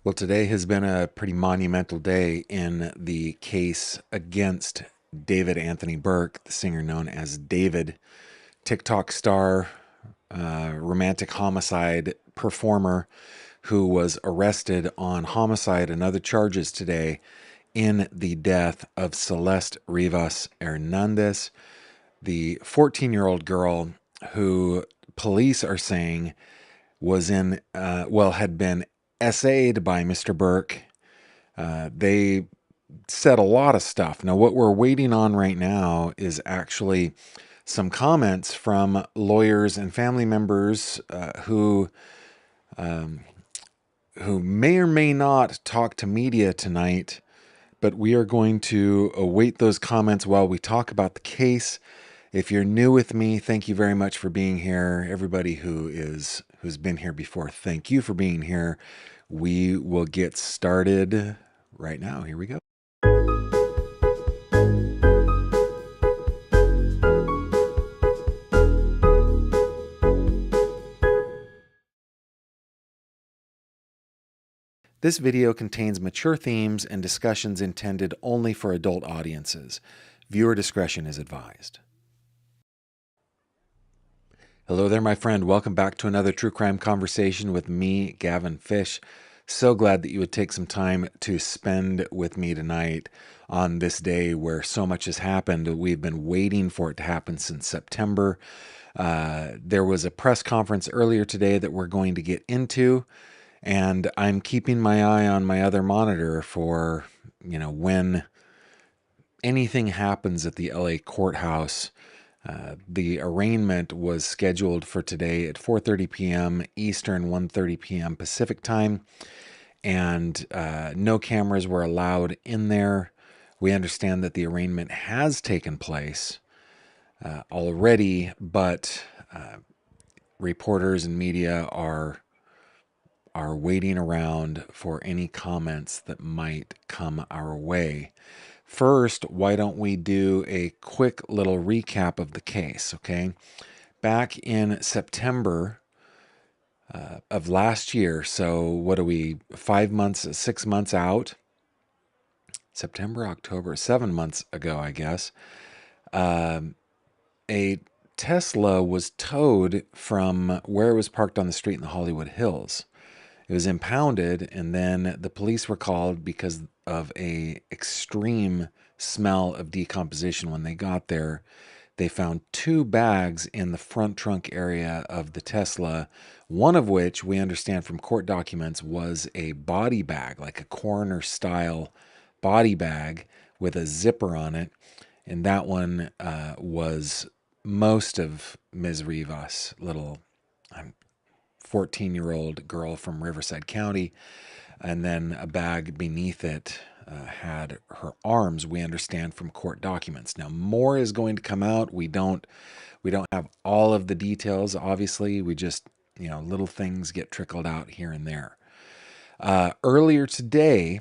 Well, today has been a pretty monumental day in the case against David Anthony Burke, the singer known as David, TikTok star, romantic homicide performer who was arrested on homicide and other charges today in the death of Celeste Rivas Hernandez, the 14-year-old girl who police are saying was had been essayed by Mr. Burke. They said a lot of stuff. Now, what we're waiting on right now is actually some comments from lawyers and family members who may or may not talk to media tonight, but we are going to await those comments while we talk about the case. If you're new with me, thank you very much for being here. Everybody who's been here before, thank you for being here. We will get started right now. Here we go. This video contains mature themes and discussions intended only for adult audiences. Viewer discretion is advised. Hello there, my friend. Welcome back to another true crime conversation with me, Gavin Fish. So glad that you would take some time to spend with me tonight on this day where so much has happened. We've been waiting for it to happen since September. There was a press conference earlier today that we're going to get into, and I'm keeping my eye on my other monitor for, when anything happens at the LA courthouse. The arraignment was scheduled for today at 4:30 p.m. Eastern, 1:30 p.m. Pacific time, and no cameras were allowed in there. We understand that the arraignment has taken place already, but reporters and media are waiting around for any comments that might come our way. First, why don't we do a quick little recap of the case, okay? Back in September of last year, so what are we, 6 months out? September, October, 7 months ago, I guess. A Tesla was towed from where it was parked on the street in the Hollywood Hills. It was impounded, and then the police were called because of a extreme smell of decomposition. When they got there, they found 2 bags in the front trunk area of the Tesla, one of which we understand from court documents was a body bag, like a coroner-style body bag with a zipper on it, and that one was most of Ms. Rivas' little 14-year-old girl from Riverside County, and then a bag beneath it had her arms, we understand from court documents. Now, more is going to come out. We don't have all of the details, obviously. We just, little things get trickled out here and there. Earlier today,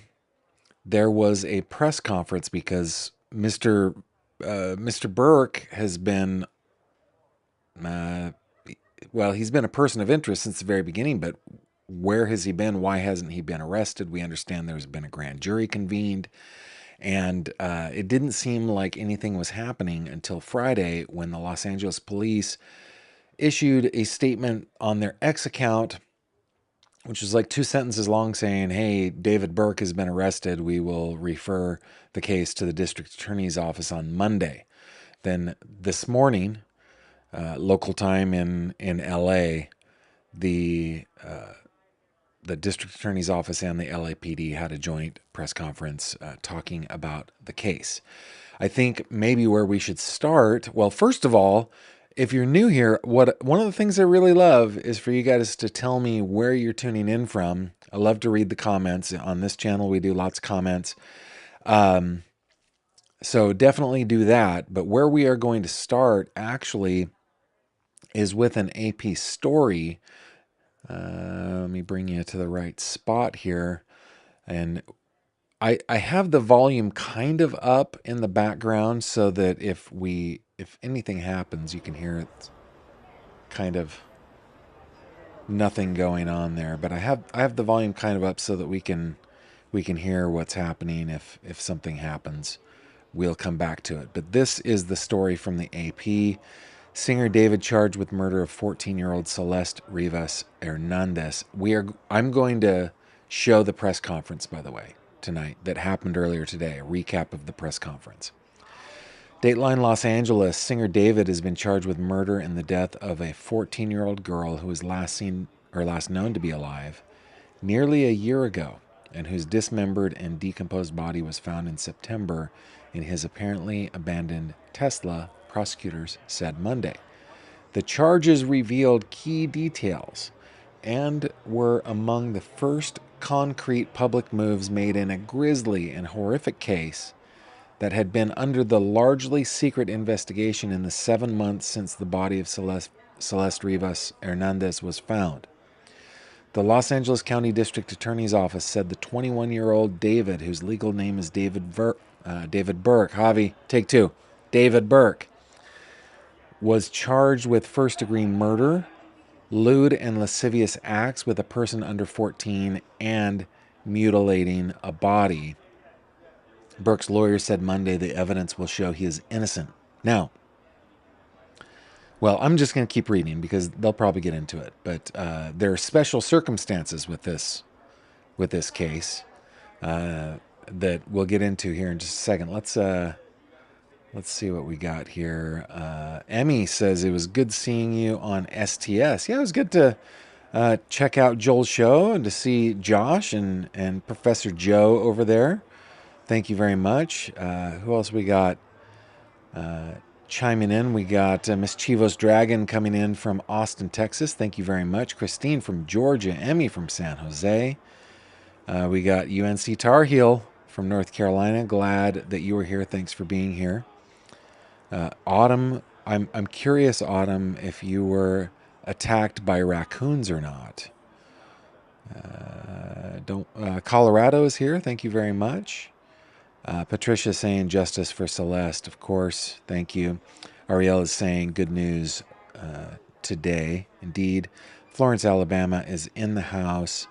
there was a press conference because Mr. Burke has been he's been a person of interest since the very beginning, but where has he been? Why hasn't he been arrested? We understand there's been a grand jury convened, and it didn't seem like anything was happening until Friday when the Los Angeles police issued a statement on their X account, which was like 2 sentences long, saying, hey, David Burke has been arrested. We will refer the case to the district attorney's office on Monday. Then this morning, local time in LA, the district attorney's office and the LAPD had a joint press conference talking about the case. I think maybe where we should start, well, first of all, if you're new here, one of the things I really love is for you guys to tell me where you're tuning in from. I love to read the comments. On this channel, we do lots of comments. So definitely do that. But where we are going to start actually is with an AP story. Let me bring you to the right spot here. And I have the volume kind of up in the background so that if anything happens, you can hear it kind of nothing going on there. But I have the volume kind of up so that we can hear what's happening. If something happens, we'll come back to it. But this is the story from the AP. Singer David charged with murder of 14-year-old Celeste Rivas Hernandez. I'm going to show the press conference, by the way, tonight that happened earlier today, a recap of the press conference. Dateline Los Angeles, singer David has been charged with murder in the death of a 14-year-old girl who was last known to be alive nearly a year ago, and whose dismembered and decomposed body was found in September in his apparently abandoned Tesla, prosecutors said Monday. The charges revealed key details and were among the first concrete public moves made in a grisly and horrific case that had been under the largely secret investigation in the 7 months since the body of Celeste Rivas Hernandez was found. The Los Angeles County District Attorney's Office said the 21-year-old David, whose legal name is David Burke, Javi, take two, David Burke, was charged with first-degree murder, lewd and lascivious acts with a person under 14, and mutilating a body. Burke's lawyer said Monday the evidence will show he is innocent. Now, well, I'm just going to keep reading because they'll probably get into it. But there are special circumstances with this case that we'll get into here in just a second. Let's see what we got here. Emmy says it was good seeing you on STS. Yeah, it was good to check out Joel's show and to see Josh and Professor Joe over there. Thank you very much. Who else we got chiming in? We got Miss Chivo's Dragon coming in from Austin, Texas. Thank you very much. Christine from Georgia. Emmy from San Jose. We got UNC Tar Heel from North Carolina. Glad that you were here. Thanks for being here. Autumn, I'm curious, Autumn, if you were attacked by raccoons or not. Colorado is here. Thank you very much. Patricia saying justice for Celeste, of course. Thank you. Ariel is saying good news today. Indeed. Florence, Alabama is in the house.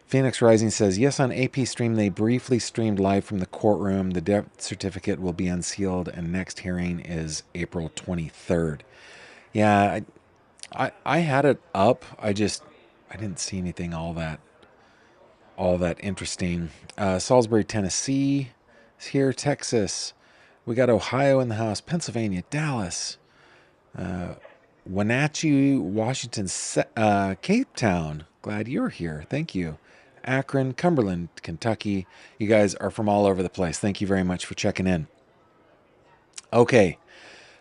Phoenix Rising says, yes, on AP Stream, they briefly streamed live from the courtroom. The death certificate will be unsealed, and next hearing is April 23rd. Yeah, I had it up. I didn't see anything all that interesting. Salisbury, Tennessee is here. Texas. We got Ohio in the house. Pennsylvania, Dallas. Wenatchee, Washington, Cape Town. Glad you're here. Thank you. Akron, Cumberland, Kentucky. You guys are from all over the place. Thank you very much for checking in. Okay.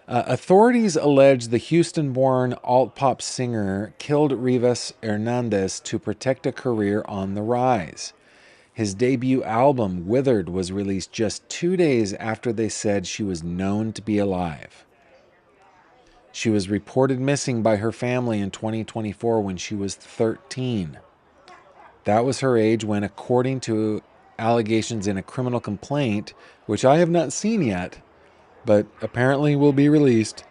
Authorities allege the Houston-born alt-pop singer killed Rivas Hernandez to protect a career on the rise. His debut album, Withered, was released just 2 days after they said she was known to be alive. She was reported missing by her family in 2024 when she was 13. That was her age when, according to allegations in a criminal complaint, which I have not seen yet, but apparently will be released,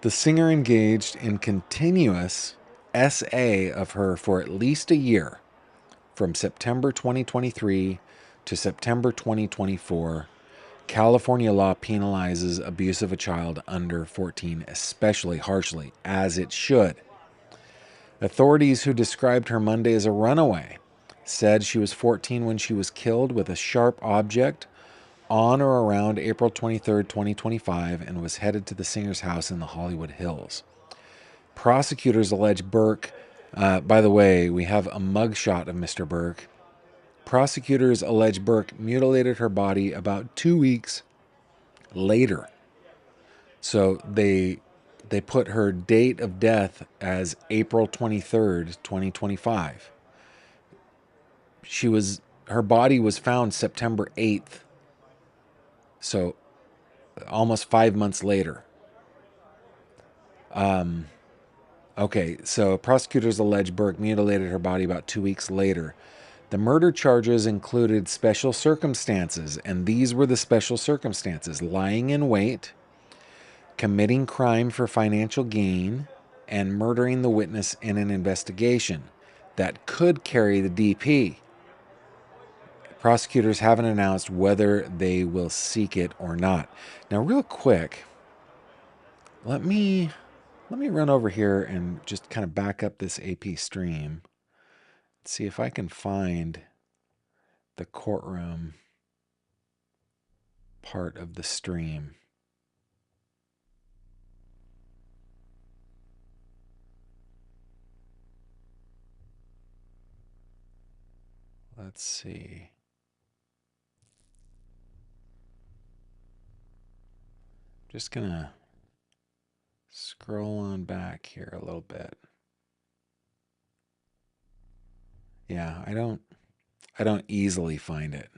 the singer engaged in continuous SA of her for at least a year, from September 2023 to September 2024. California law penalizes abuse of a child under 14 especially harshly, as it should. Authorities who described her Monday as a runaway said she was 14 when she was killed with a sharp object on or around April 23, 2025, and was headed to the singer's house in the Hollywood Hills. Prosecutors allege Burke, by the way, we have a mugshot of Mr. Burke. Prosecutors allege Burke mutilated her body about 2 weeks later. So they put her date of death as April 23rd, 2025. Her body was found September 8th. So almost 5 months later. Okay, so prosecutors allege Burke mutilated her body about 2 weeks later. The murder charges included special circumstances, and these were the special circumstances: lying in wait, committing crime for financial gain, and murdering the witness in an investigation that could carry the DP. Prosecutors haven't announced whether they will seek it or not. Now, real quick, let me run over here and just kind of back up this AP stream. See if I can find the courtroom part of the stream. Let's see. Just gonna scroll on back here a little bit. Yeah, I don't easily find it,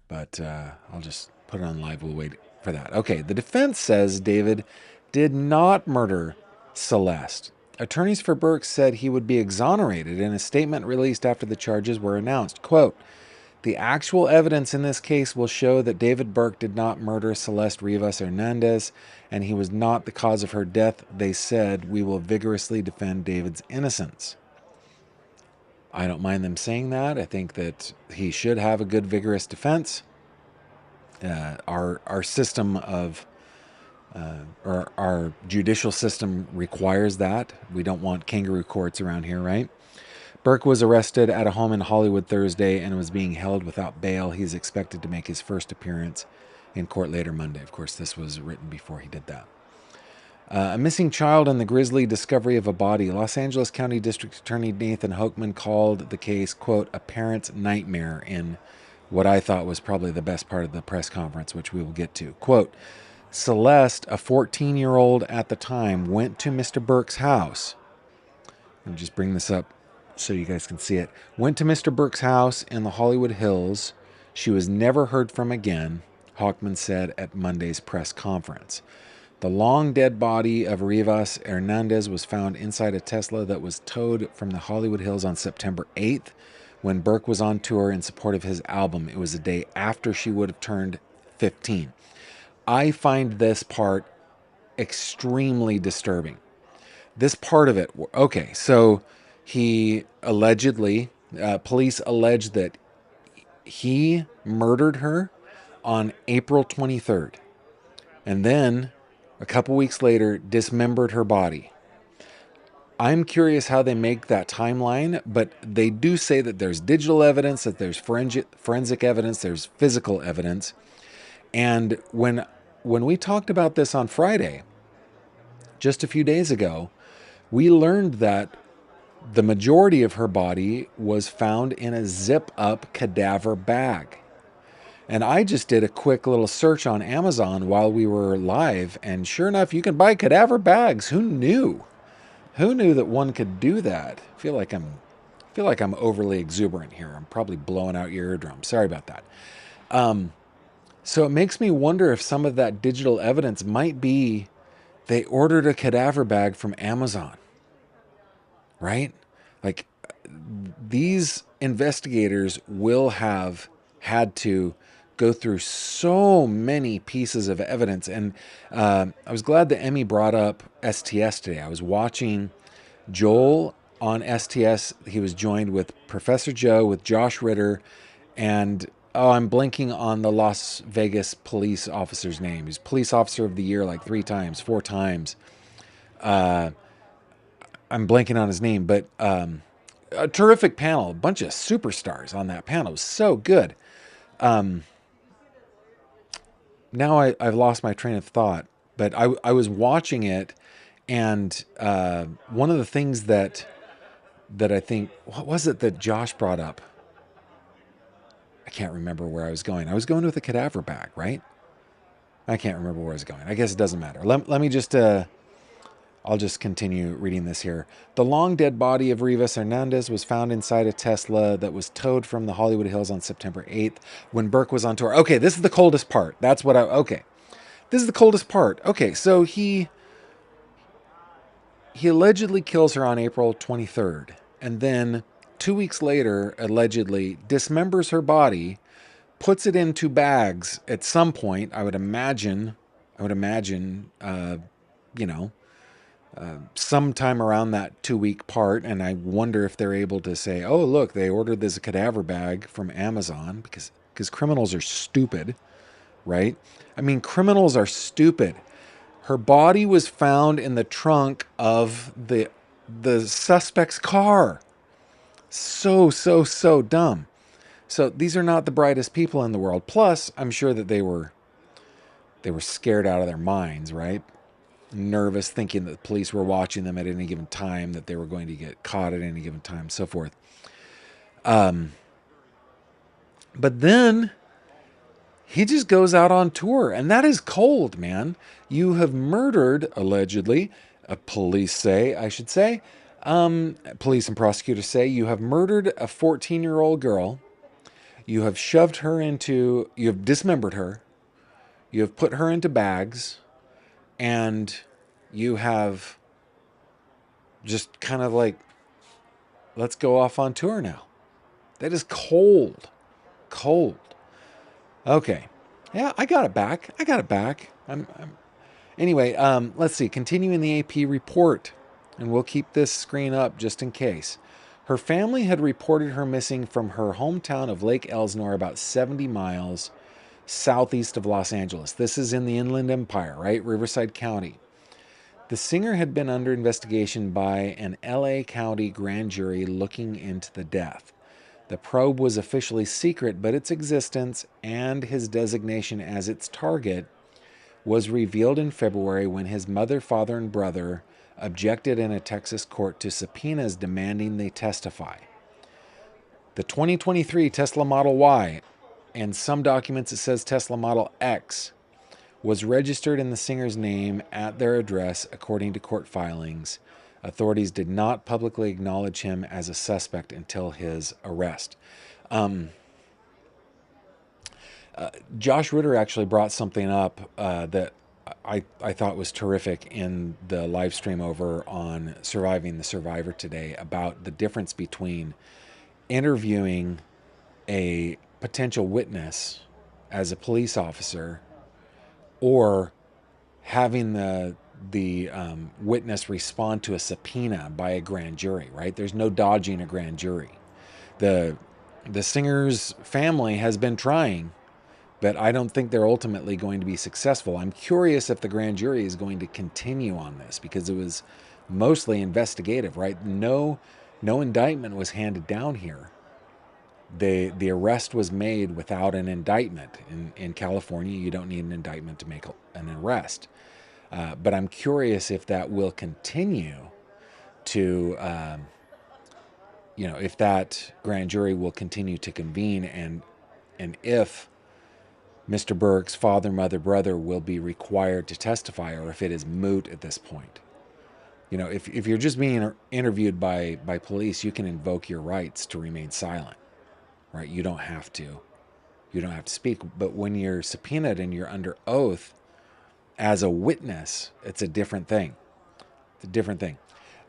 but I'll just put it on live. We'll wait for that. Okay, the defense says David did not murder Celeste. Attorneys for Burke said he would be exonerated in a statement released after the charges were announced. Quote, "The actual evidence in this case will show that David Burke did not murder Celeste Rivas Hernandez, and he was not the cause of her death. They said we will vigorously defend David's innocence." I don't mind them saying that. I think that he should have a good, vigorous defense. Our system of or our judicial system requires that. We don't want kangaroo courts around here, right? Burke was arrested at a home in Hollywood Thursday and was being held without bail. He's expected to make his first appearance in court later Monday. Of course, this was written before he did that. A missing child and the grisly discovery of a body. Los Angeles County District Attorney Nathan Hochman called the case, quote, "a parent's nightmare," in what I thought was probably the best part of the press conference, which we will get to. Quote, "Celeste, a 14-year-old at the time, went to Mr. Burke's house." Let me just bring this up so you guys can see it. Went to Mr. Burke's house in the Hollywood Hills. She was never heard from again, Hochman said at Monday's press conference. The long dead body of Rivas Hernandez was found inside a Tesla that was towed from the Hollywood Hills on September 8th when Burke was on tour in support of his album. It was a day after she would have turned 15. I find this part extremely disturbing. This part of it, okay, so he allegedly, police allege that he murdered her on April 23rd. And then a couple weeks later, dismembered her body. I'm curious how they make that timeline, but they do say that there's digital evidence, that there's forensic evidence, there's physical evidence. And when we talked about this on Friday, just a few days ago, we learned that the majority of her body was found in a zip-up cadaver bag. And I just did a quick little search on Amazon while we were live, and sure enough, you can buy cadaver bags. Who knew? Who knew that one could do that? I feel like I'm overly exuberant here. I'm probably blowing out your eardrum. Sorry about that. So it makes me wonder if some of that digital evidence might be they ordered a cadaver bag from Amazon, right? Like, these investigators will have had to go through so many pieces of evidence. And I was glad that Emmy brought up STS today. I was watching Joel on STS. He was joined with Professor Joe, with Josh Ritter, and I'm blanking on the Las Vegas police officer's name. He's police officer of the year like 4 times. I'm blanking on his name, but a terrific panel. A bunch of superstars on that panel. It was so good. Now I've lost my train of thought, but I was watching it, and one of the things that I think, what was it that Josh brought up? I can't remember where I was going. I was going with a cadaver bag, right? I can't remember where I was going. I guess it doesn't matter. Let me just, I'll just continue reading this here. The long dead body of Rivas Hernandez was found inside a Tesla that was towed from the Hollywood Hills on September 8th when Burke was on tour. Okay, this is the coldest part. Okay. This is the coldest part. Okay, so he allegedly kills her on April 23rd, and then 2 weeks later, allegedly dismembers her body, puts it into bags at some point. I would imagine, sometime around that 2-week part, and I wonder if they're able to say, oh, look, they ordered this cadaver bag from Amazon, because criminals are stupid, right? I mean, criminals are stupid. Her body was found in the trunk of the suspect's car. So dumb. So these are not the brightest people in the world. Plus, I'm sure that they were scared out of their minds, right? Nervous, thinking that the police were watching them at any given time, that they were going to get caught at any given time, so forth. But then he just goes out on tour, and that is cold, man. You have murdered, allegedly, police say, I should say, police and prosecutors say, you have murdered a 14-year-old girl. You have you have dismembered her. You have put her into bags, and you have just kind of like, let's go off on tour now. That is cold. Cold. Okay. Yeah, I got it back. Anyway, let's see. Continuing the AP report, and we'll keep this screen up just in case. Her family had reported her missing from her hometown of Lake Elsinore, about 70 miles southeast of Los Angeles. This is in the Inland Empire, right? Riverside County. The singer had been under investigation by an LA County grand jury looking into the death. The probe was officially secret, but its existence and his designation as its target was revealed in February when his mother, father, and brother objected in a Texas court to subpoenas demanding they testify. The 2023 Tesla Model Y, and some documents it says Tesla Model X, was registered in the singer's name at their address, according to court filings. Authorities did not publicly acknowledge him as a suspect until his arrest. Josh Ritter actually brought something up that I thought was terrific in the live stream over on Surviving the Survivor today, about the difference between interviewing a potential witness as a police officer or having the witness respond to a subpoena by a grand jury, right? There's no dodging a grand jury. The singer's family has been trying, but I don't think they're ultimately going to be successful. I'm curious if the grand jury is going to continue on this, because it was mostly investigative, right? No indictment was handed down here. The arrest was made without an indictment. In California, you don't need an indictment to make an arrest. But I'm curious if that will continue to, if that grand jury will continue to convene, and if Mr. Burke's father, mother, brother will be required to testify, or if it is moot at this point. If you're just being interviewed by police, you can invoke your rights to remain silent, right? You don't have to speak. But when you're subpoenaed and you're under oath as a witness, it's a different thing.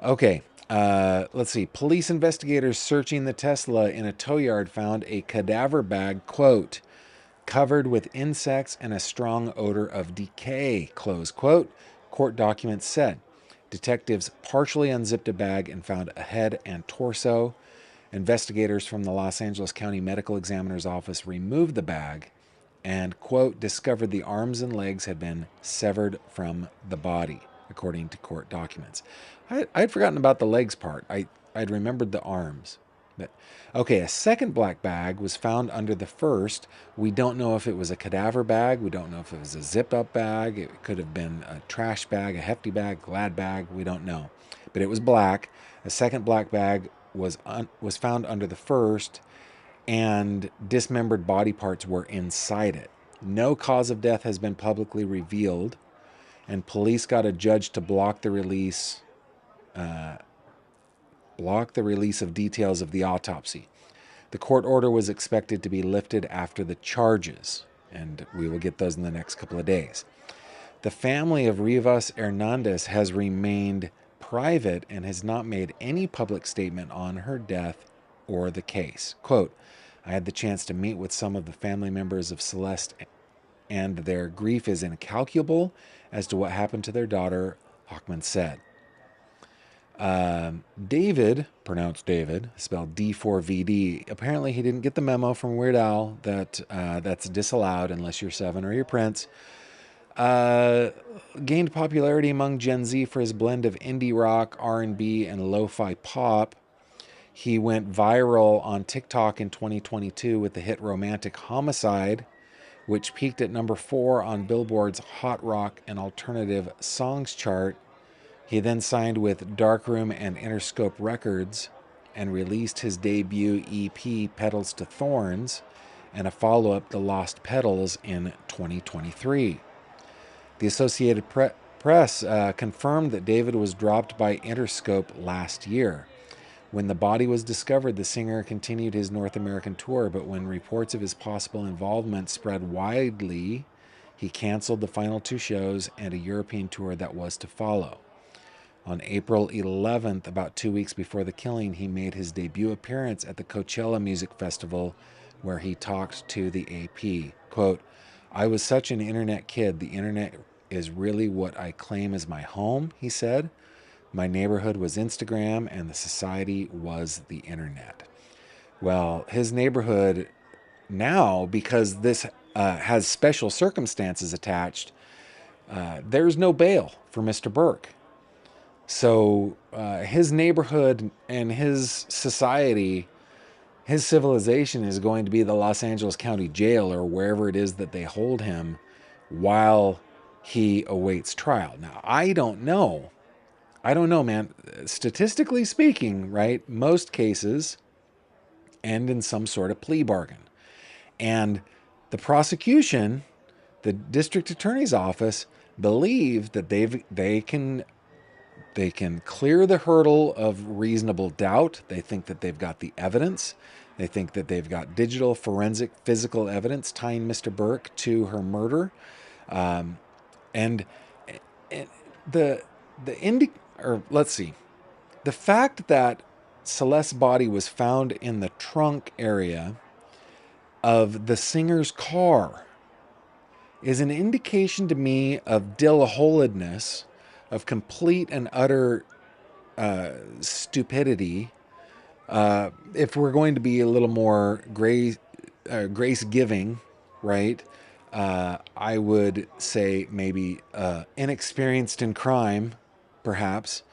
Okay, let's see. Police investigators searching the Tesla in a tow yard found a cadaver bag, quote, covered with insects and a strong odor of decay, close quote, court documents said. Detectives partially unzipped a bag and found a head and torso. Investigators from the Los Angeles County Medical Examiner's Office removed the bag and, quote, discovered the arms and legs had been severed from the body, according to court documents. I'd forgotten about the legs part. I'd remembered the arms. But, okay, a second black bag was found under the first. We don't know if it was a cadaver bag. We don't know if it was a zip-up bag. It could have been a trash bag, a hefty bag, glad bag. We don't know. But it was black. A second black bag was found under the first, and dismembered body parts were inside it. No cause of death has been publicly revealed, and police got a judge to block the release of details of the autopsy. The court order was expected to be lifted after the charges, and we will get those in the next couple of days. The family of Rivas Hernandez has remained private and has not made any public statement on her death or the case. Quote, I had the chance to meet with some of the family members of Celeste, and their grief is incalculable as to what happened to their daughter, Hochman said. David, pronounced David, spelled D4vd. Apparently, he didn't get the memo from Weird Al that that's disallowed unless you're 7 or your Prince. Gained popularity among Gen Z for his blend of indie rock, R&B, and lo-fi pop. He went viral on TikTok in 2022 with the hit Romantic Homicide, which peaked at number 4 on Billboard's Hot Rock and Alternative Songs chart. He then signed with Darkroom and Interscope Records and released his debut EP, Petals to Thorns, and a follow-up, The Lost Petals, in 2023. The Associated Press confirmed that David was dropped by Interscope last year. When the body was discovered, the singer continued his North American tour, but when reports of his possible involvement spread widely, he canceled the final 2 shows and a European tour that was to follow. On April 11th, about 2 weeks before the killing, he made his debut appearance at the Coachella Music Festival, where he talked to the AP. Quote, "I was such an internet kid. The internet is really what I claim as my home," he said. "My neighborhood was Instagram and the society was the internet." Well, his neighborhood now, because this has special circumstances attached, there's no bail for Mr. Burke. So his neighborhood and his society, his civilization is going to be the Los Angeles County Jail or wherever it is that they hold him while he awaits trial. Now, I don't know, man. Statistically speaking, right, most cases end in some sort of plea bargain. And the prosecution, the district attorney's office, believe that they can clear the hurdle of reasonable doubt. They think that they've got the evidence. They think that they've got digital, forensic, physical evidence tying Mr. Burke to her murder. And the fact that Celeste's body was found in the trunk area of the singer's car is an indication to me of dillaholedness, of complete and utter stupidity. If we're going to be a little more grace-giving, right, I would say maybe inexperienced in crime, perhaps.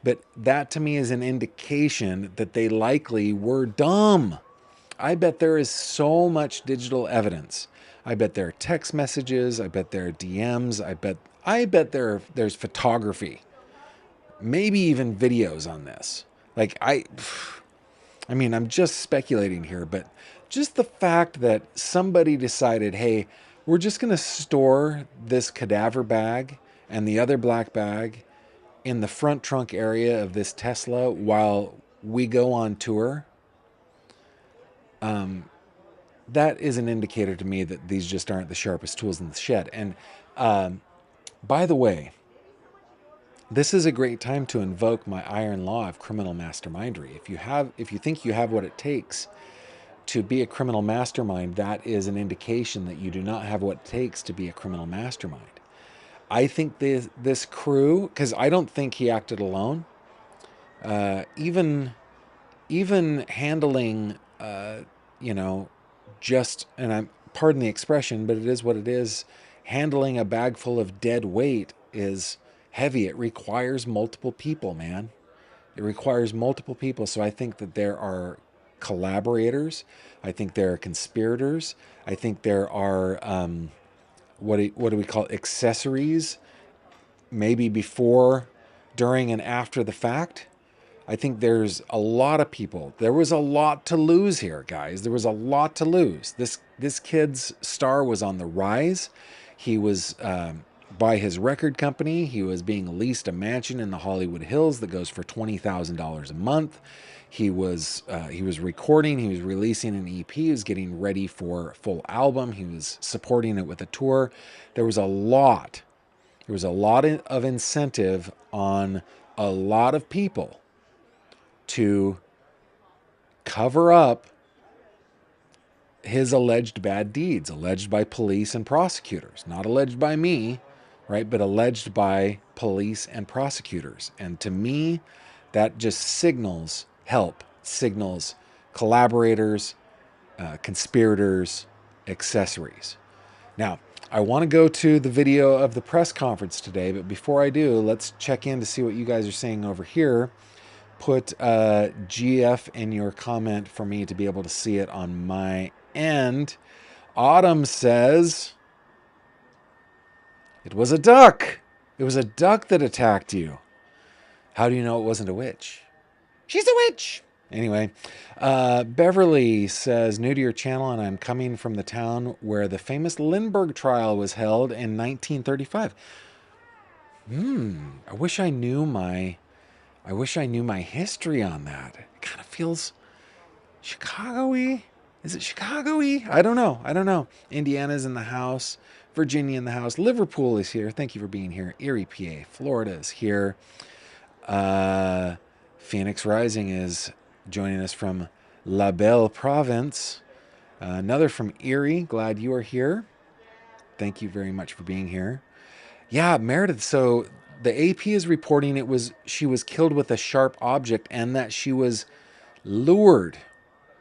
But that to me is an indication that they likely were dumb. I bet there is so much digital evidence. I bet there are text messages. I bet there are DMs. I bet there's photography, maybe even videos on this. I mean, I'm just speculating here, but just the fact that somebody decided, hey, we're just going to store this cadaver bag and the other black bag in the front trunk area of this Tesla while we go on tour, that is an indicator to me that these just aren't the sharpest tools in the shed. And by the way, this is a great time to invoke my iron law of criminal mastermindery. If you think you have what it takes to be a criminal mastermind, that is an indication that you do not have what it takes to be a criminal mastermind. I think this crew, because I don't think he acted alone. Even handling, just, and I'm, pardon the expression, but it is what it is. Handling a bag full of dead weight is heavy. It requires multiple people, man. It requires multiple people. So I think that there are collaborators. I think there are conspirators. I think there are, what do we call it? Accessories, maybe before, during, and after the fact. I think there's a lot of people. There was a lot to lose here, guys. There was a lot to lose. This kid's star was on the rise. He was, by his record company, he was being leased a mansion in the Hollywood Hills that goes for $20,000 a month. He was recording. He was releasing an EP. He was getting ready for a full album. He was supporting it with a tour. There was a lot of incentive on a lot of people to cover up his alleged bad deeds, alleged by police and prosecutors, not alleged by me, right? But alleged by police and prosecutors. And to me, That just signals help, signals collaborators, conspirators, accessories. Now, I want to go to the video of the press conference today, but before I do, let's check in to see what you guys are saying over here. Put GF in your comment for me to be able to see it on my end. Autumn says, it was a duck. It was a duck that attacked you. How do you know it wasn't a witch? She's a witch. Anyway, Beverly says, new to your channel, and I'm coming from the town where the famous Lindbergh trial was held in 1935. I wish I knew my history on that. It kind of feels Chicago-y. Is it Chicago-y? I don't know. Indiana's in the house. Virginia in the house. Liverpool is here. Thank you for being here. Erie, PA. Florida is here. Phoenix Rising is joining us from La Belle Province. Another from Erie. Glad you are here. Thank you very much for being here. Yeah, Meredith. So the AP is reporting she was killed with a sharp object and that she was lured.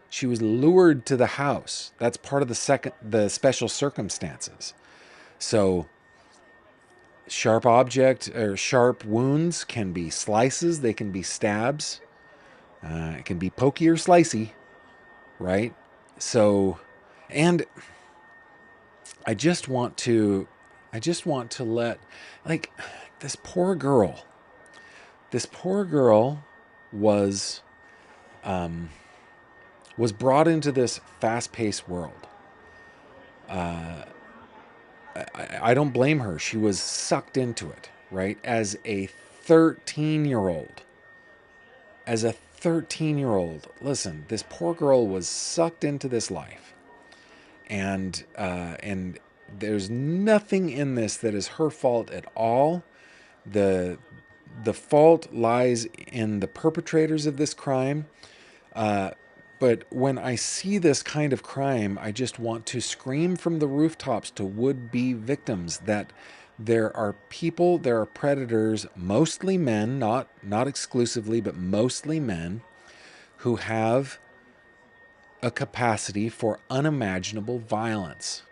She was lured to the house. That's part of the special circumstances. So sharp object or sharp wounds can be slices. They can be stabs. It can be pokey or slicey, right? So, and I just want to let, like, this poor girl was brought into this fast-paced world. I don't blame her. She was sucked into it, right? As a 13-year-old. Listen, this poor girl was sucked into this life. And there's nothing in this that is her fault at all. The fault lies in the perpetrators of this crime. But when I see this kind of crime, I just want to scream from the rooftops to would-be victims that there are predators, mostly men, not exclusively, but mostly men, who have a capacity for unimaginable violence.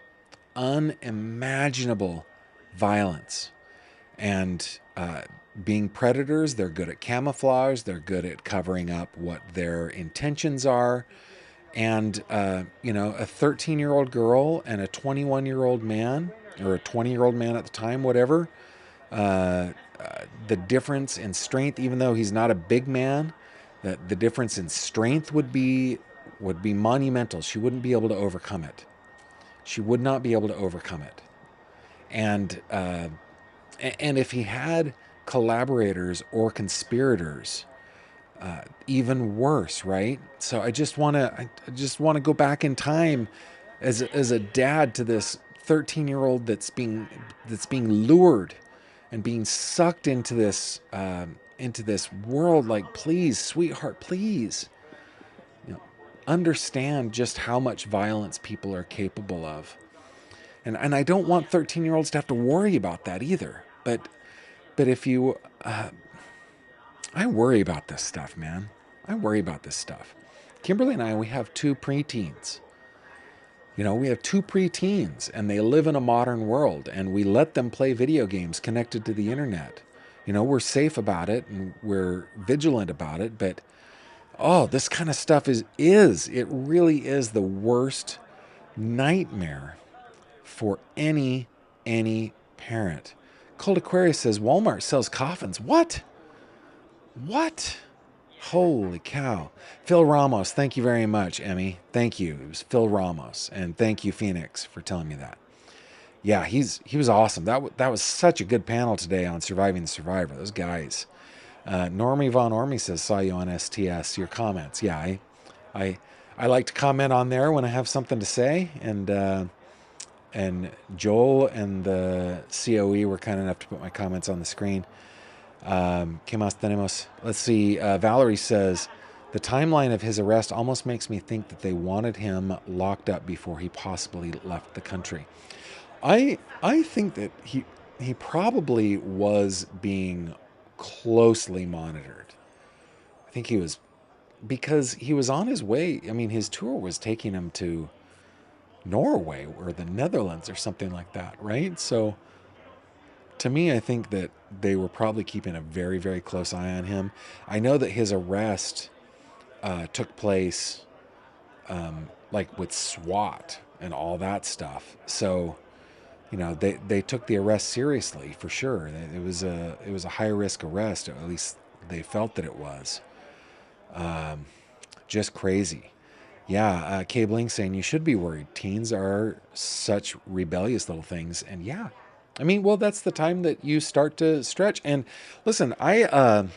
Unimaginable violence. And being predators, they're good at camouflage. They're good at covering up what their intentions are. And, a 13-year-old girl and a 21-year-old man, or a 20-year-old man at the time, whatever, the difference in strength, even though he's not a big man, the difference in strength would be monumental. She wouldn't be able to overcome it. She would not be able to overcome it. And if he had collaborators or conspirators, even worse, right? So I just want to go back in time as a dad to this 13-year-old that's being lured and being sucked into this world. Like, please, sweetheart, please, understand just how much violence people are capable of. And I don't want 13-year-olds to have to worry about that either. But if you, I worry about this stuff, man. I worry about this stuff. Kimberly and I, we have two preteens. We have two preteens, and they live in a modern world, and we let them play video games connected to the internet. We're safe about it, and we're vigilant about it, but this kind of stuff it really is the worst nightmare for any parent. Cold Aquarius says Walmart sells coffins. What? Holy cow. Phil Ramos, thank you very much, Emmy. Thank you. It was Phil Ramos. And thank you, Phoenix, for telling me that. Yeah, he was awesome. That was such a good panel today on Surviving the Survivor. Those guys. Normie Von Ormy says, saw you on STS. Your comments. Yeah, I like to comment on there when I have something to say. And Joel and the COE were kind enough to put my comments on the screen. ¿Qué más tenemos? Let's see. Valerie says, the timeline of his arrest almost makes me think that they wanted him locked up before he possibly left the country. I think that he probably was being closely monitored. think he was, because he was on his way. I mean, his tour was taking him to Norway or the Netherlands or something like that, right? So to me, I think that they were probably keeping a very, very close eye on him. I know that his arrest took place like with SWAT and all that stuff. So, you know, they took the arrest seriously for sure. It was a high risk arrest, or at least they felt that it was. Just crazy. Yeah, Cabling saying you should be worried. Teens are such rebellious little things, and yeah, I mean, well, that's the time that you start to stretch. And listen, as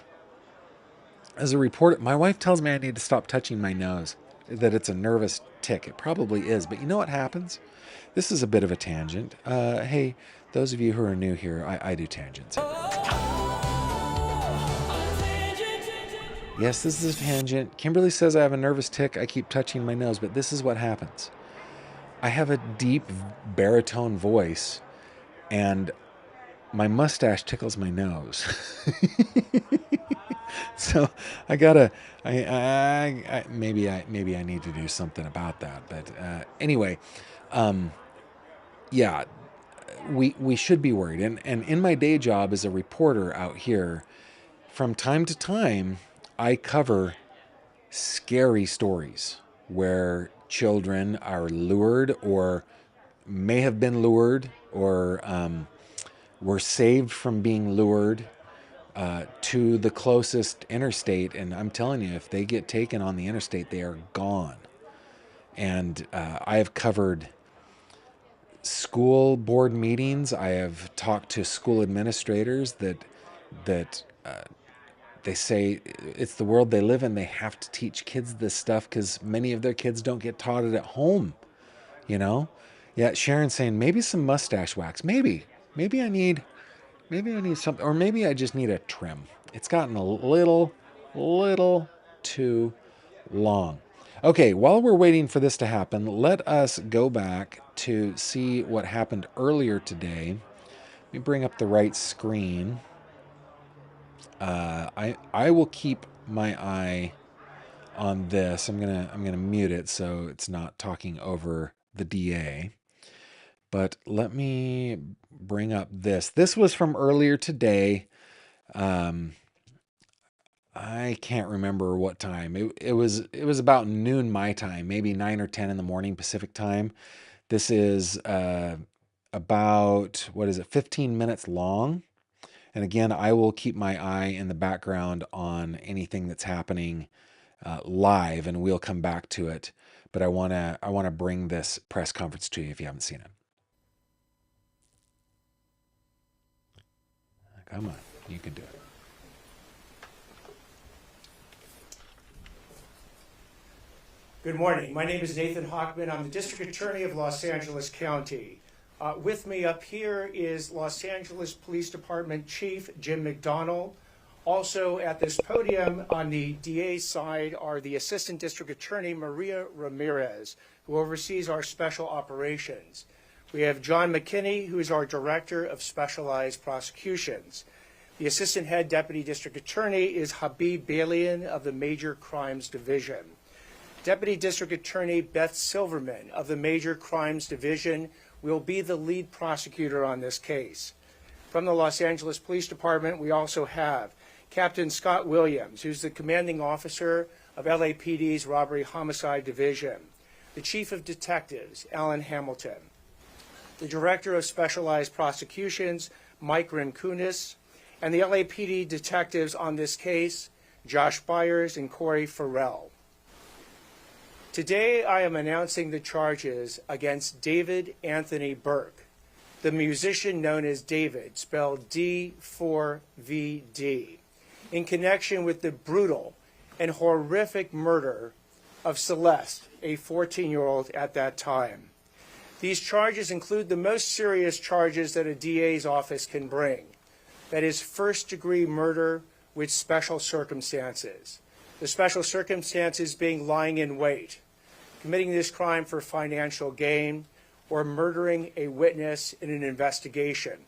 a reporter, my wife tells me I need to stop touching my nose, that it's a nervous tick. It probably is, but you know what happens? This is a bit of a tangent. Hey, those of you who are new here, I do tangents every once in a while. Yes, this is a tangent. Kimberly says I have a nervous tick. I keep touching my nose, but this is what happens. I have a deep baritone voice, and my mustache tickles my nose. So I gotta, maybe I need to do something about that. But anyway, yeah, we should be worried. And in my day job as a reporter out here, from time to time, I cover scary stories where children are lured or may have been lured or were saved from being lured to the closest interstate. And I'm telling you, if they get taken on the interstate, they are gone. And I have covered school board meetings. I have talked to school administrators that they say it's the world they live in. They have to teach kids this stuff because many of their kids don't get taught it at home, you know? Yeah, Sharon's saying maybe some mustache wax. Maybe I need something, or maybe I just need a trim. It's gotten a little too long. Okay, while we're waiting for this to happen, let us go back to see what happened earlier today. Let me bring up the right screen. I will keep my eye on this. I'm gonna mute it so it's not talking over the DA. But let me bring up this. This was from earlier today. I can't remember what time. It was about noon my time, maybe 9 or 10 in the morning Pacific time. This is about, 15 minutes long. And again, I will keep my eye in the background on anything that's happening live, and we'll come back to it. But I wanna bring this press conference to you if you haven't seen it. Come on, you can do it. Good morning. My name is Nathan Hockman. I'm the District Attorney of Los Angeles County. With me up here is Los Angeles Police Department Chief Jim McDonnell. Also at this podium on the DA's side are the Assistant District Attorney Maria Ramirez, who oversees our special operations. We have John McKinney, who is our Director of Specialized Prosecutions. The Assistant Head Deputy District Attorney is Habib Balian of the Major Crimes Division. Deputy District Attorney Beth Silverman of the Major Crimes Division will be the lead prosecutor on this case. From the Los Angeles Police Department, we also have Captain Scott Williams, who's the commanding officer of LAPD's Robbery Homicide Division, the Chief of Detectives, Alan Hamilton, the Director of Specialized Prosecutions, Mike Rankunis, and the LAPD detectives on this case, Josh Byers and Corey Farrell. Today, I am announcing the charges against David Anthony Burke, the musician known as David, spelled D4vd, in connection with the brutal and horrific murder of Celeste, a 14-year-old at that time. These charges include the most serious charges that a DA's office can bring. That is first-degree murder with special circumstances. The special circumstances being lying in wait, committing this crime for financial gain, or murdering a witness in an investigation.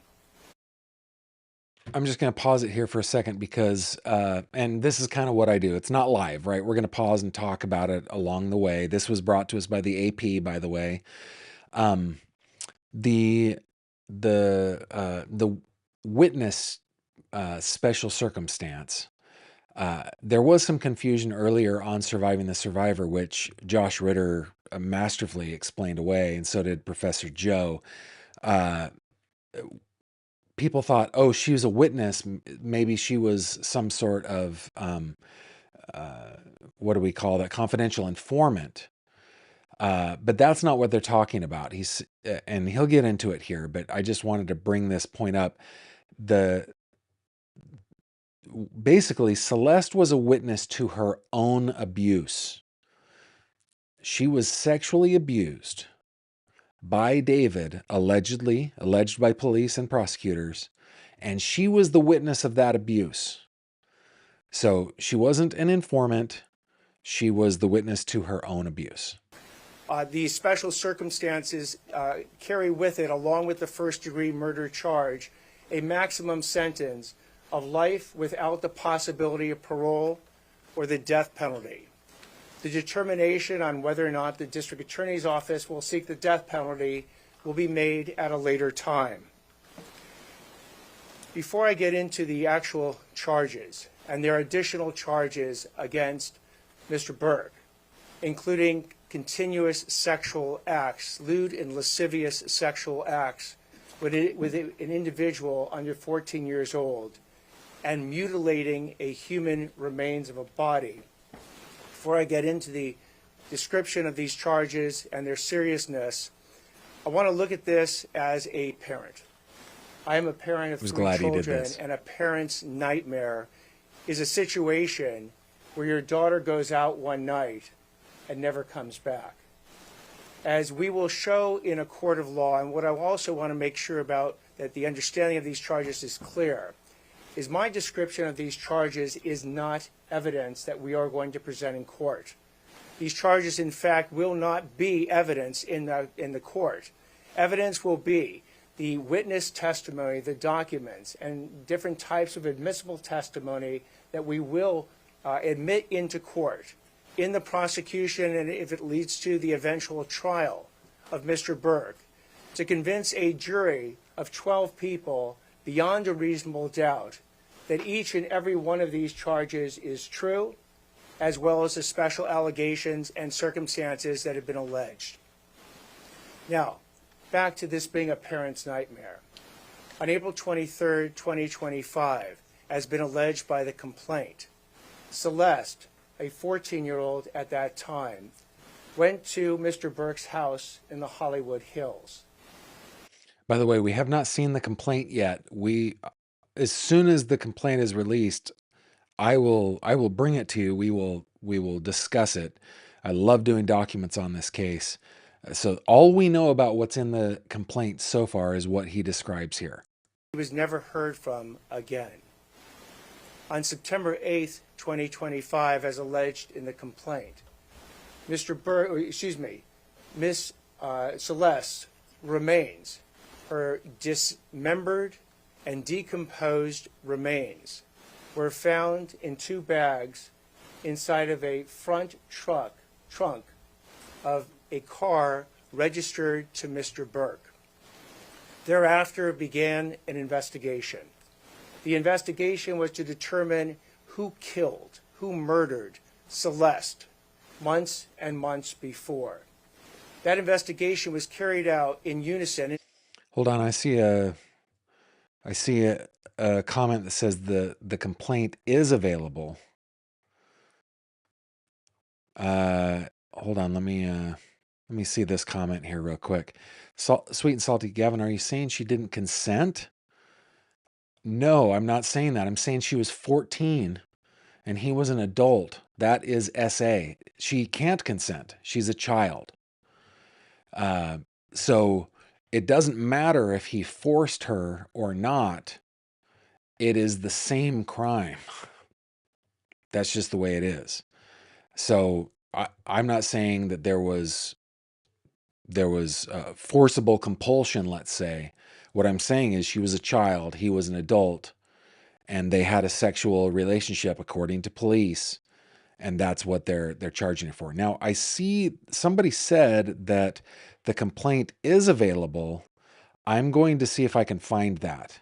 I'm just going to pause it here for a second because, and this is kind of what I do. It's not live, right? We're going to pause and talk about it along the way. This was brought to us by the AP, by the way. The the witness special circumstance. There was some confusion earlier on Surviving the Survivor, which Josh Ritter masterfully explained away, and so did Professor Joe. People thought, oh, she was a witness. Maybe she was some sort of, what do we call that? Confidential informant. But that's not what they're talking about. And he'll get into it here, but I just wanted to bring this point up. Basically, Celeste was a witness to her own abuse. She was sexually abused by David, alleged by police and prosecutors, and she was the witness of that abuse. So she wasn't an informant. She was the witness to her own abuse. These special circumstances carry with it, along with the first-degree murder charge, a maximum sentence of life without the possibility of parole or the death penalty. The determination on whether or not the district attorney's office will seek the death penalty will be made at a later time. Before I get into the actual charges, and there are additional charges against Mr. Burke, including continuous sexual acts, lewd and lascivious sexual acts with an individual under 14 years old, and mutilating a human remains of a body. Before I get into the description of these charges and their seriousness, I want to look at this as a parent. I am a parent of 3 children, and a parent's nightmare is a situation where your daughter goes out one night and never comes back. As we will show in a court of law, and what I also want to make sure about that the understanding of these charges is clear, is my description of these charges is not evidence that we are going to present in court. These charges, in fact, will not be evidence in the court. Evidence will be the witness testimony, the documents, and different types of admissible testimony that we will admit into court in the prosecution, and if it leads to the eventual trial of Mr. Burke, to convince a jury of 12 people beyond a reasonable doubt that each and every one of these charges is true, as well as the special allegations and circumstances that have been alleged. Now, back to this being a parent's nightmare. On April 23, 2025, as been alleged by the complaint, Celeste, a 14-year-old at that time, went to Mr. Burke's house in the Hollywood Hills. By the way, we have not seen the complaint yet. As soon as the complaint is released, I will bring it to you. We will discuss it. I love doing documents on this case. So all we know about what's in the complaint so far is what he describes here. He was never heard from again. On September 8th, 2025, as alleged in the complaint, Miss Celeste remains, her dismembered and decomposed remains were found in 2 bags inside of a front trunk of a car registered to Mr. Burke. Thereafter began an investigation. The investigation was to determine who killed, who murdered Celeste months and months before. That investigation was carried out in unison. Hold on, I see a comment that says the complaint is available. Hold on, let me see this comment here real quick. Sweet and salty Gavin, are you saying she didn't consent? No, I'm not saying that. I'm saying she was 14 and he was an adult. That is SA. She can't consent. She's a child. So it doesn't matter if he forced her or not. It is the same crime. That's just the way it is. So I'm not saying that there was forcible compulsion, let's say. What I'm saying is she was a child, he was an adult. and they had a sexual relationship according to police, and that's what they're charging her for. Now, I see somebody said that the complaint is available. I'm going to see if I can find that.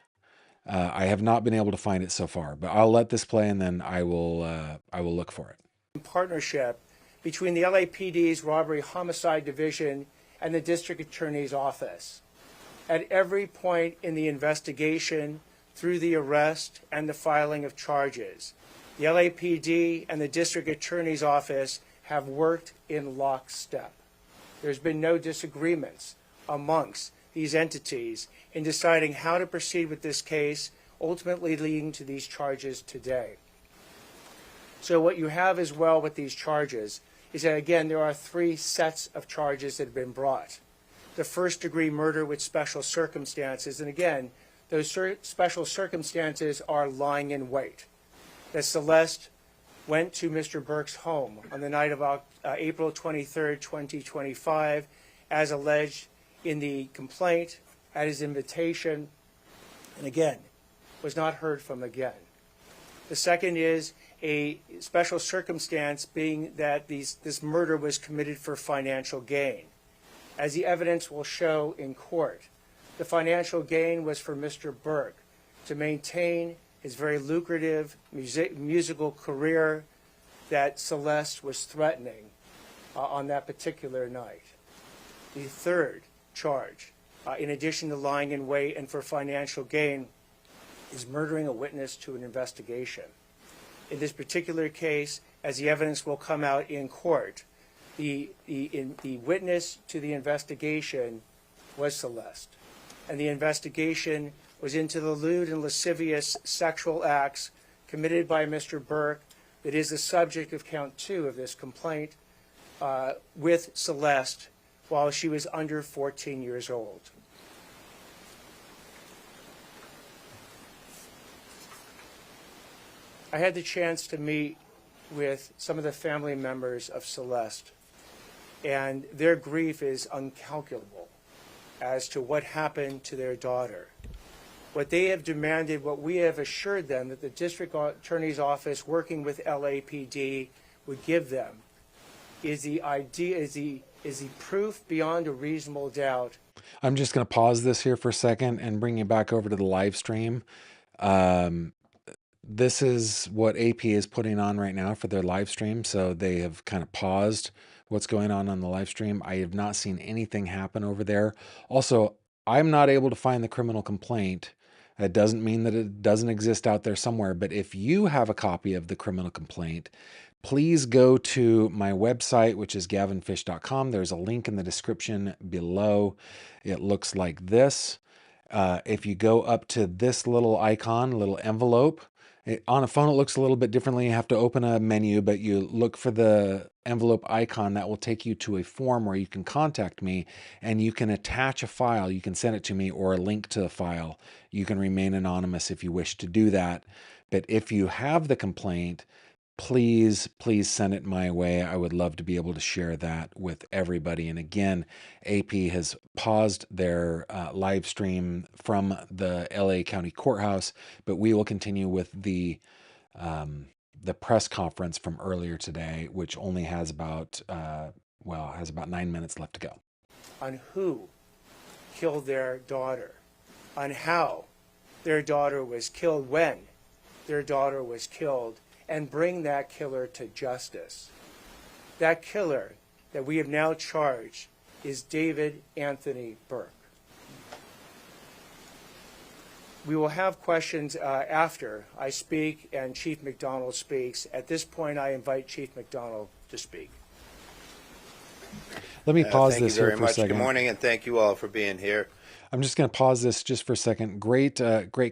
I have not been able to find it so far, but I'll let this play and then I will look for it. Partnership between the LAPD's Robbery Homicide Division and the District Attorney's Office. At every point in the investigation, through the arrest and the filing of charges, the LAPD and the District Attorney's Office have worked in lockstep. There's been no disagreements amongst these entities in deciding how to proceed with this case, ultimately leading to these charges today. So what you have as well with these charges is that, again, there are 3 sets of charges that have been brought. The first-degree murder with special circumstances, and again, those special circumstances are lying in wait. That Celeste went to Mr. Burke's home on the night of April 23rd, 2025, as alleged in the complaint, at his invitation, and again, was not heard from again. The second is a special circumstance being that this murder was committed for financial gain. As the evidence will show in court, the financial gain was for Mr. Burke to maintain his very lucrative musical career that Celeste was threatening on that particular night. The third charge, in addition to lying in wait and for financial gain, is murdering a witness to an investigation. In this particular case, as the evidence will come out in court, the witness to the investigation was Celeste. And the investigation was into the lewd and lascivious sexual acts committed by Mr. Burke that is the subject of count 2 of this complaint with Celeste while she was under 14 years old. I had the chance to meet with some of the family members of Celeste, and their grief is uncalculable as to what happened to their daughter. What they have demanded, what we have assured them that the District Attorney's Office, working with LAPD, would give them is the proof beyond a reasonable doubt. I'm just going to pause this here for a second and bring you back over to the live stream. This is what AP is putting on right now for their live stream. So they have kind of paused what's going on the live stream. I have not seen anything happen over there. Also, I'm not able to find the criminal complaint. That doesn't mean that it doesn't exist out there somewhere. But if you have a copy of the criminal complaint, please go to my website, which is gavinfish.com. There's a link in the description below. It looks like this. If you go up to this little icon, little envelope, on a phone, it looks a little bit differently. You have to open a menu, but you look for the envelope icon. That will take you to a form where you can contact me and you can attach a file. You can send it to me or a link to the file. You can remain anonymous if you wish to do that. But if you have the complaint, please send it my way. I would love to be able to share that with everybody. And again, AP has paused their live stream from the LA County Courthouse, but we will continue with the press conference from earlier today, which only has about 9 minutes left to go. On who killed their daughter, on how their daughter was killed, when their daughter was killed, and bring that killer to justice. That killer that we have now charged is David Anthony Burke. We will have questions after I speak and Chief McDonald speaks. At this point, I invite Chief McDonald to speak. Let me pause this here for a second. Good morning, and thank you all for being here. I'm just going to pause this just for a second. Great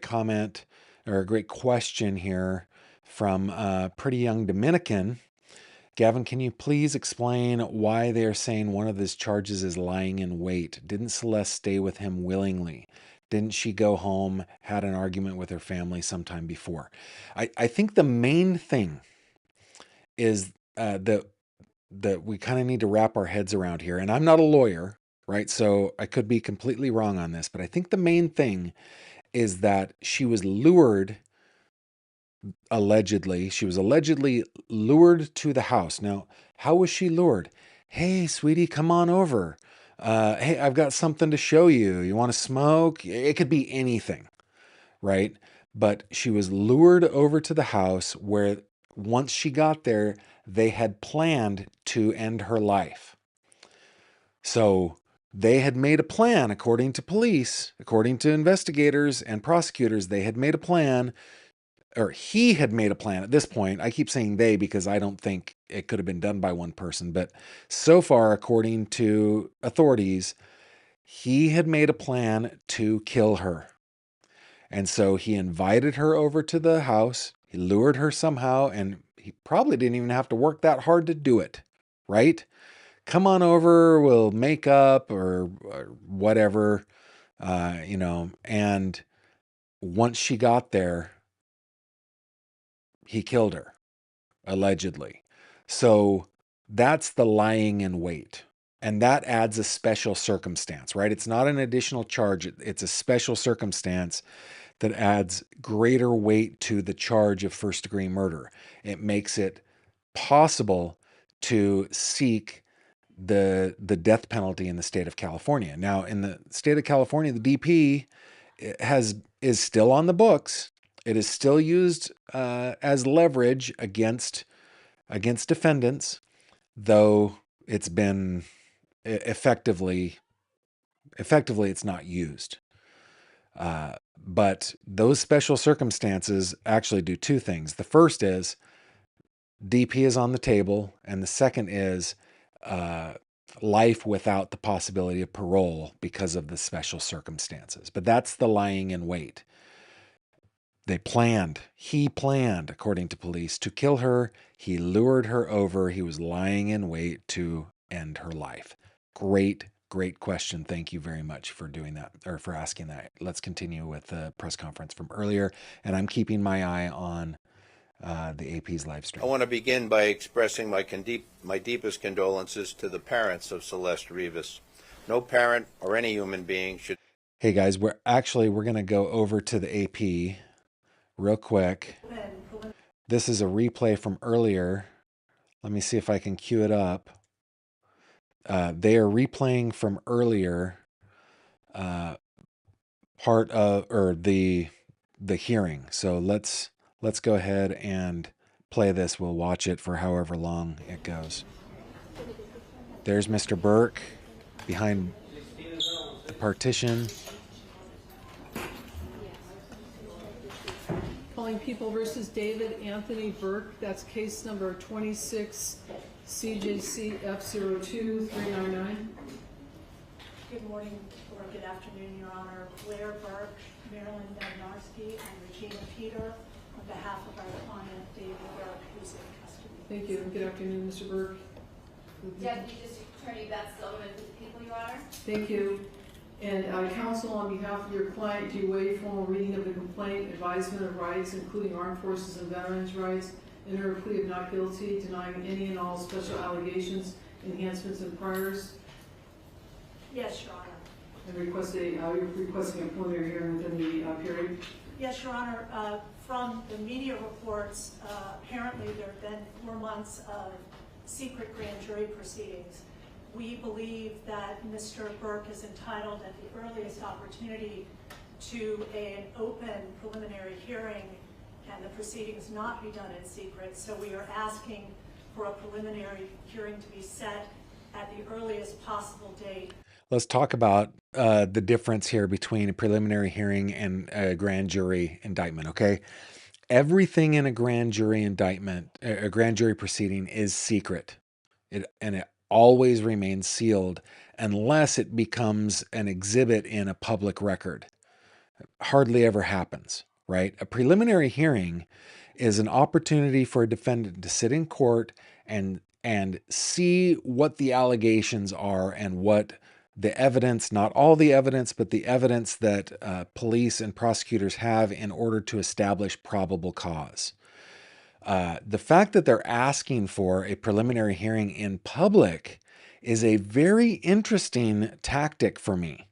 comment, or a great question here from a pretty young Dominican. Gavin, can you please explain why they are saying one of his charges is lying in wait? Didn't Celeste stay with him willingly? Didn't she go home, had an argument with her family sometime before? I think the main thing is that we kind of need to wrap our heads around here. And I'm not a lawyer, right? So I could be completely wrong on this, but I think the main thing is that she was lured allegedly. She was allegedly lured to the house. Now, how was she lured? Hey, sweetie, come on over. Hey, I've got something to show you. You want to smoke? It could be anything, right? But she was lured over to the house where once she got there, they had planned to end her life. So they had made a plan, according to police, according to investigators and prosecutors, they had made a plan, or he had made a plan at this point. I keep saying they because I don't think it could have been done by one person. But so far, according to authorities, he had made a plan to kill her. And so he invited her over to the house. He lured her somehow, and he probably didn't even have to work that hard to do it, right? Come on over, we'll make up or whatever, and once she got there, he killed her, allegedly. So that's the lying in wait. And that adds a special circumstance, right? It's not an additional charge. It's a special circumstance that adds greater weight to the charge of first-degree murder. It makes it possible to seek the death penalty in the state of California. Now, in the state of California, the DP is still on the books. It is still used as leverage against defendants, though it's been effectively it's not used. But those special circumstances actually do two things. The first is DP is on the table, and the second is life without the possibility of parole because of the special circumstances. But that's the lying in wait. He planned, according to police, to kill her. He lured her over. He was lying in wait to end her life. Great question. Thank you very much for doing that, or for asking that. Let's continue with the press conference from earlier. And I'm keeping my eye on the AP's live stream. I want to begin by expressing my deepest condolences to the parents of Celeste Rivas. No parent or any human being should... Hey guys, we're going to go over to the AP real quick. This is a replay from earlier. Let me see if I can cue it up. They are replaying from earlier part of, or the hearing. So let's go ahead and play this. We'll watch it for however long it goes. There's Mr. Burke behind the partition. Calling People versus David Anthony Burke. That's case number 26 CJC F02399. Good morning or good afternoon, Your Honor. Blair Burke, Marilyn Bednarski, and Regina Peter on behalf of our client, David Burke, who's in custody. Thank you. Good afternoon, Mr. Burke. Deputy District Attorney Beth Silverman for the people, Your Honor. Thank you. And counsel, on behalf of your client, do you waive formal reading of the complaint, advisement of rights, including armed forces and veterans' rights, enter a plea of not guilty, denying any and all special allegations, enhancements, and priors? Yes, Your Honor. And you're requesting a preliminary hearing within the period? Yes, Your Honor. From the media reports, apparently there have been 4 months of secret grand jury proceedings. We believe that Mr. Burke is entitled at the earliest opportunity to an open preliminary hearing and the proceedings not be done in secret. So we are asking for a preliminary hearing to be set at the earliest possible date. Let's talk about the difference here between a preliminary hearing and a grand jury indictment, okay? Everything in a grand jury indictment, a grand jury proceeding, is secret. It always remains sealed unless it becomes an exhibit in a public record. Hardly ever happens, right? A preliminary hearing is an opportunity for a defendant to sit in court and see what the allegations are and what the evidence, not all the evidence, but the evidence that police and prosecutors have in order to establish probable cause. The fact that they're asking for a preliminary hearing in public is a very interesting tactic for me.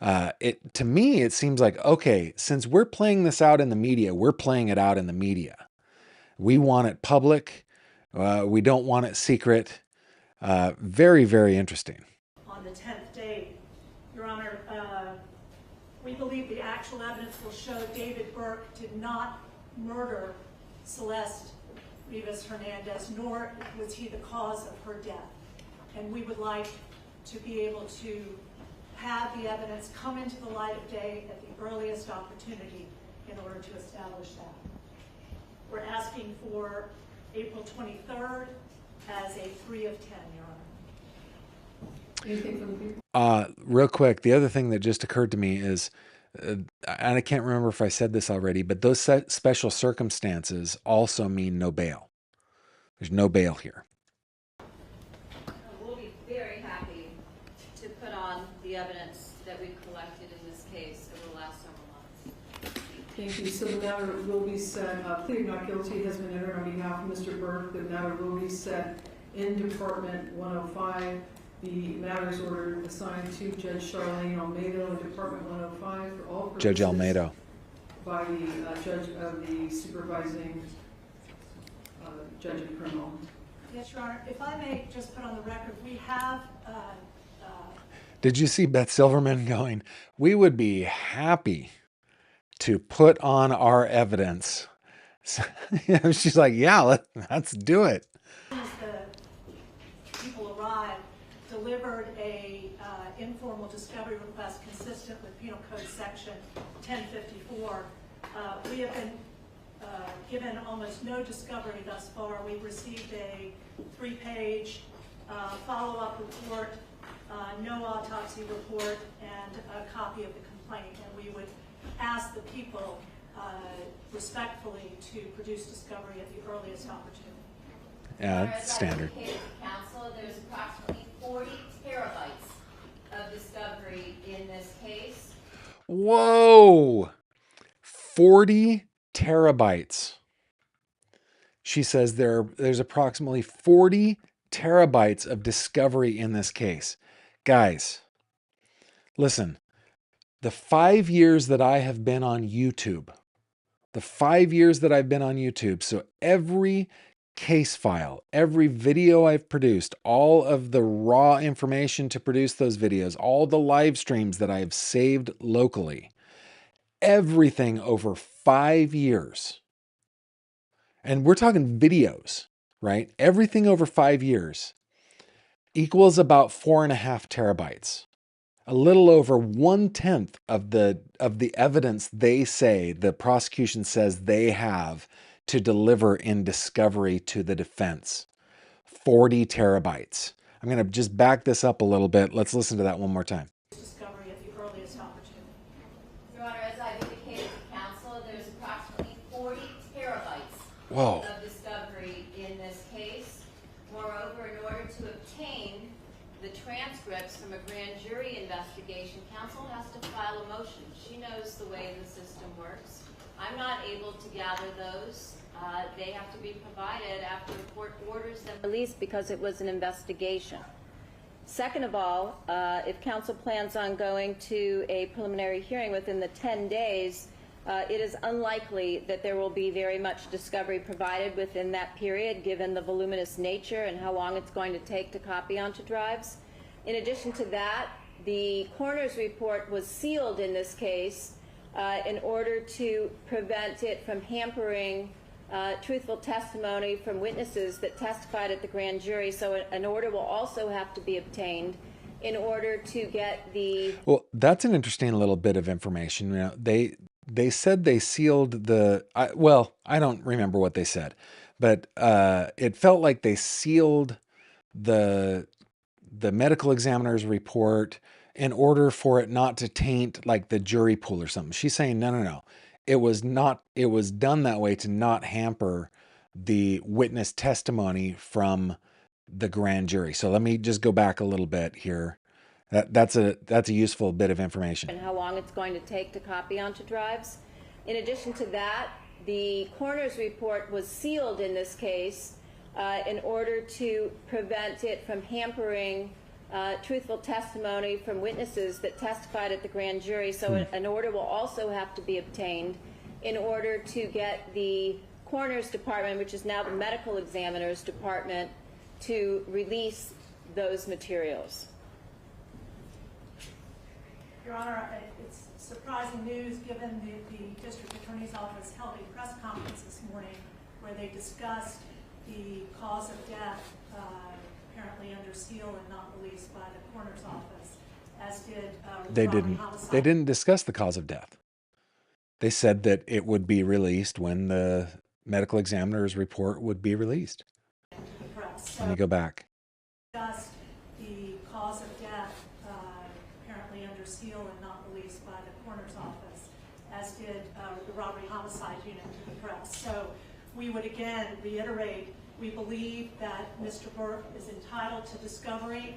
To me, it seems like, okay, since we're playing this out in the media, we're playing it out in the media. We want it public. We don't want it secret. Very, very interesting. On the 10th day, Your Honor, we believe the actual evidence will show David Burke did not murder Celeste Rivas Hernandez, nor was he the cause of her death. And we would like to be able to have the evidence come into the light of day at the earliest opportunity in order to establish that. We're asking for April 23rd as a 3 of 10, Your Honor. Anything from the people? Real quick, the other thing that just occurred to me is, and I can't remember if I said this already, but those special circumstances also mean no bail. There's no bail here. We'll be very happy to put on the evidence that we've collected in this case over the last several months. Thank you. So the matter will be set, plea of not guilty has been entered on behalf of Mr. Burke. The matter will be set in Department 105. The matter is ordered assigned to Judge Charlene Almeida in Department 105 for all purposes. Judge Almeida. By the judge of the supervising judge of criminal. Yes, Your Honor. If I may just put on the record, we have Did you see Beth Silverman going, we would be happy to put on our evidence? She's like, yeah, let's do it. as the people arrived, delivered a informal discovery request consistent with Penal Code Section 1054. We have been given almost no discovery thus far. We've received a 3-page follow-up report, no autopsy report, and a copy of the complaint. And we would ask the people respectfully to produce discovery at the earliest opportunity. Yeah, that's standard. As I indicated to counsel, there's approximately 40 terabytes of discovery in this case. Whoa! 40 terabytes. She says there's approximately 40 terabytes of discovery in this case. Guys, listen, the 5 years that I have been on YouTube, so every case file, every video I've produced, all of the raw information to produce those videos, all the live streams that I have saved locally, everything over 5 years. And we're talking videos, right? Everything over 5 years equals about 4.5 terabytes. A little over 1/10 of the evidence they say, the prosecution says they have to deliver in discovery to the defense. 40 terabytes. I'm going to just back this up a little bit. Let's listen to that one more time. Discovery at the earliest opportunity. Your Honor, as I've indicated to counsel, there's approximately 40 terabytes Whoa. of discovery in this case. Moreover, in order to obtain the transcripts from a grand jury investigation, counsel has to file a motion. She knows the way the system works. I'm not able to gather those. They have to be provided after the court orders them Released because it was an investigation. Second of all, if counsel plans on going to a preliminary hearing within the 10 days, it is unlikely that there will be very much discovery provided within that period, given the voluminous nature and how long it's going to take to copy onto drives. In addition to that, the coroner's report was sealed in this case in order to prevent it from hampering truthful testimony from witnesses that testified at the grand jury. So an order will also have to be obtained in order to get the... Well, that's an interesting little bit of information. You know, they said they sealed the, I don't remember what they said, but it felt like they sealed the medical examiner's report in order for it not to taint like the jury pool or something. She's saying, no. It was done that way to not hamper the witness testimony from the grand jury. So let me just go back a little bit here. That's a useful bit of information. And how long it's going to take to copy onto drives. In addition to that, the coroner's report was sealed in this case in order to prevent it from hampering truthful testimony from witnesses that testified at the grand jury. So an order will also have to be obtained in order to get the coroner's department, which is now the medical examiner's department, to release those materials. Your Honor, it's surprising news given the District Attorney's Office held a press conference this morning where they discussed the cause of death, apparently under seal and not released by the coroner's office, as did They didn't discuss the cause of death. They said that it would be released when the medical examiner's report would be released. Let me go back. Discussed the cause of death, apparently under seal and not released by the coroner's office, as did the robbery homicide unit to the press. So we would again reiterate, we believe that Mr. Burke is entitled to discovery.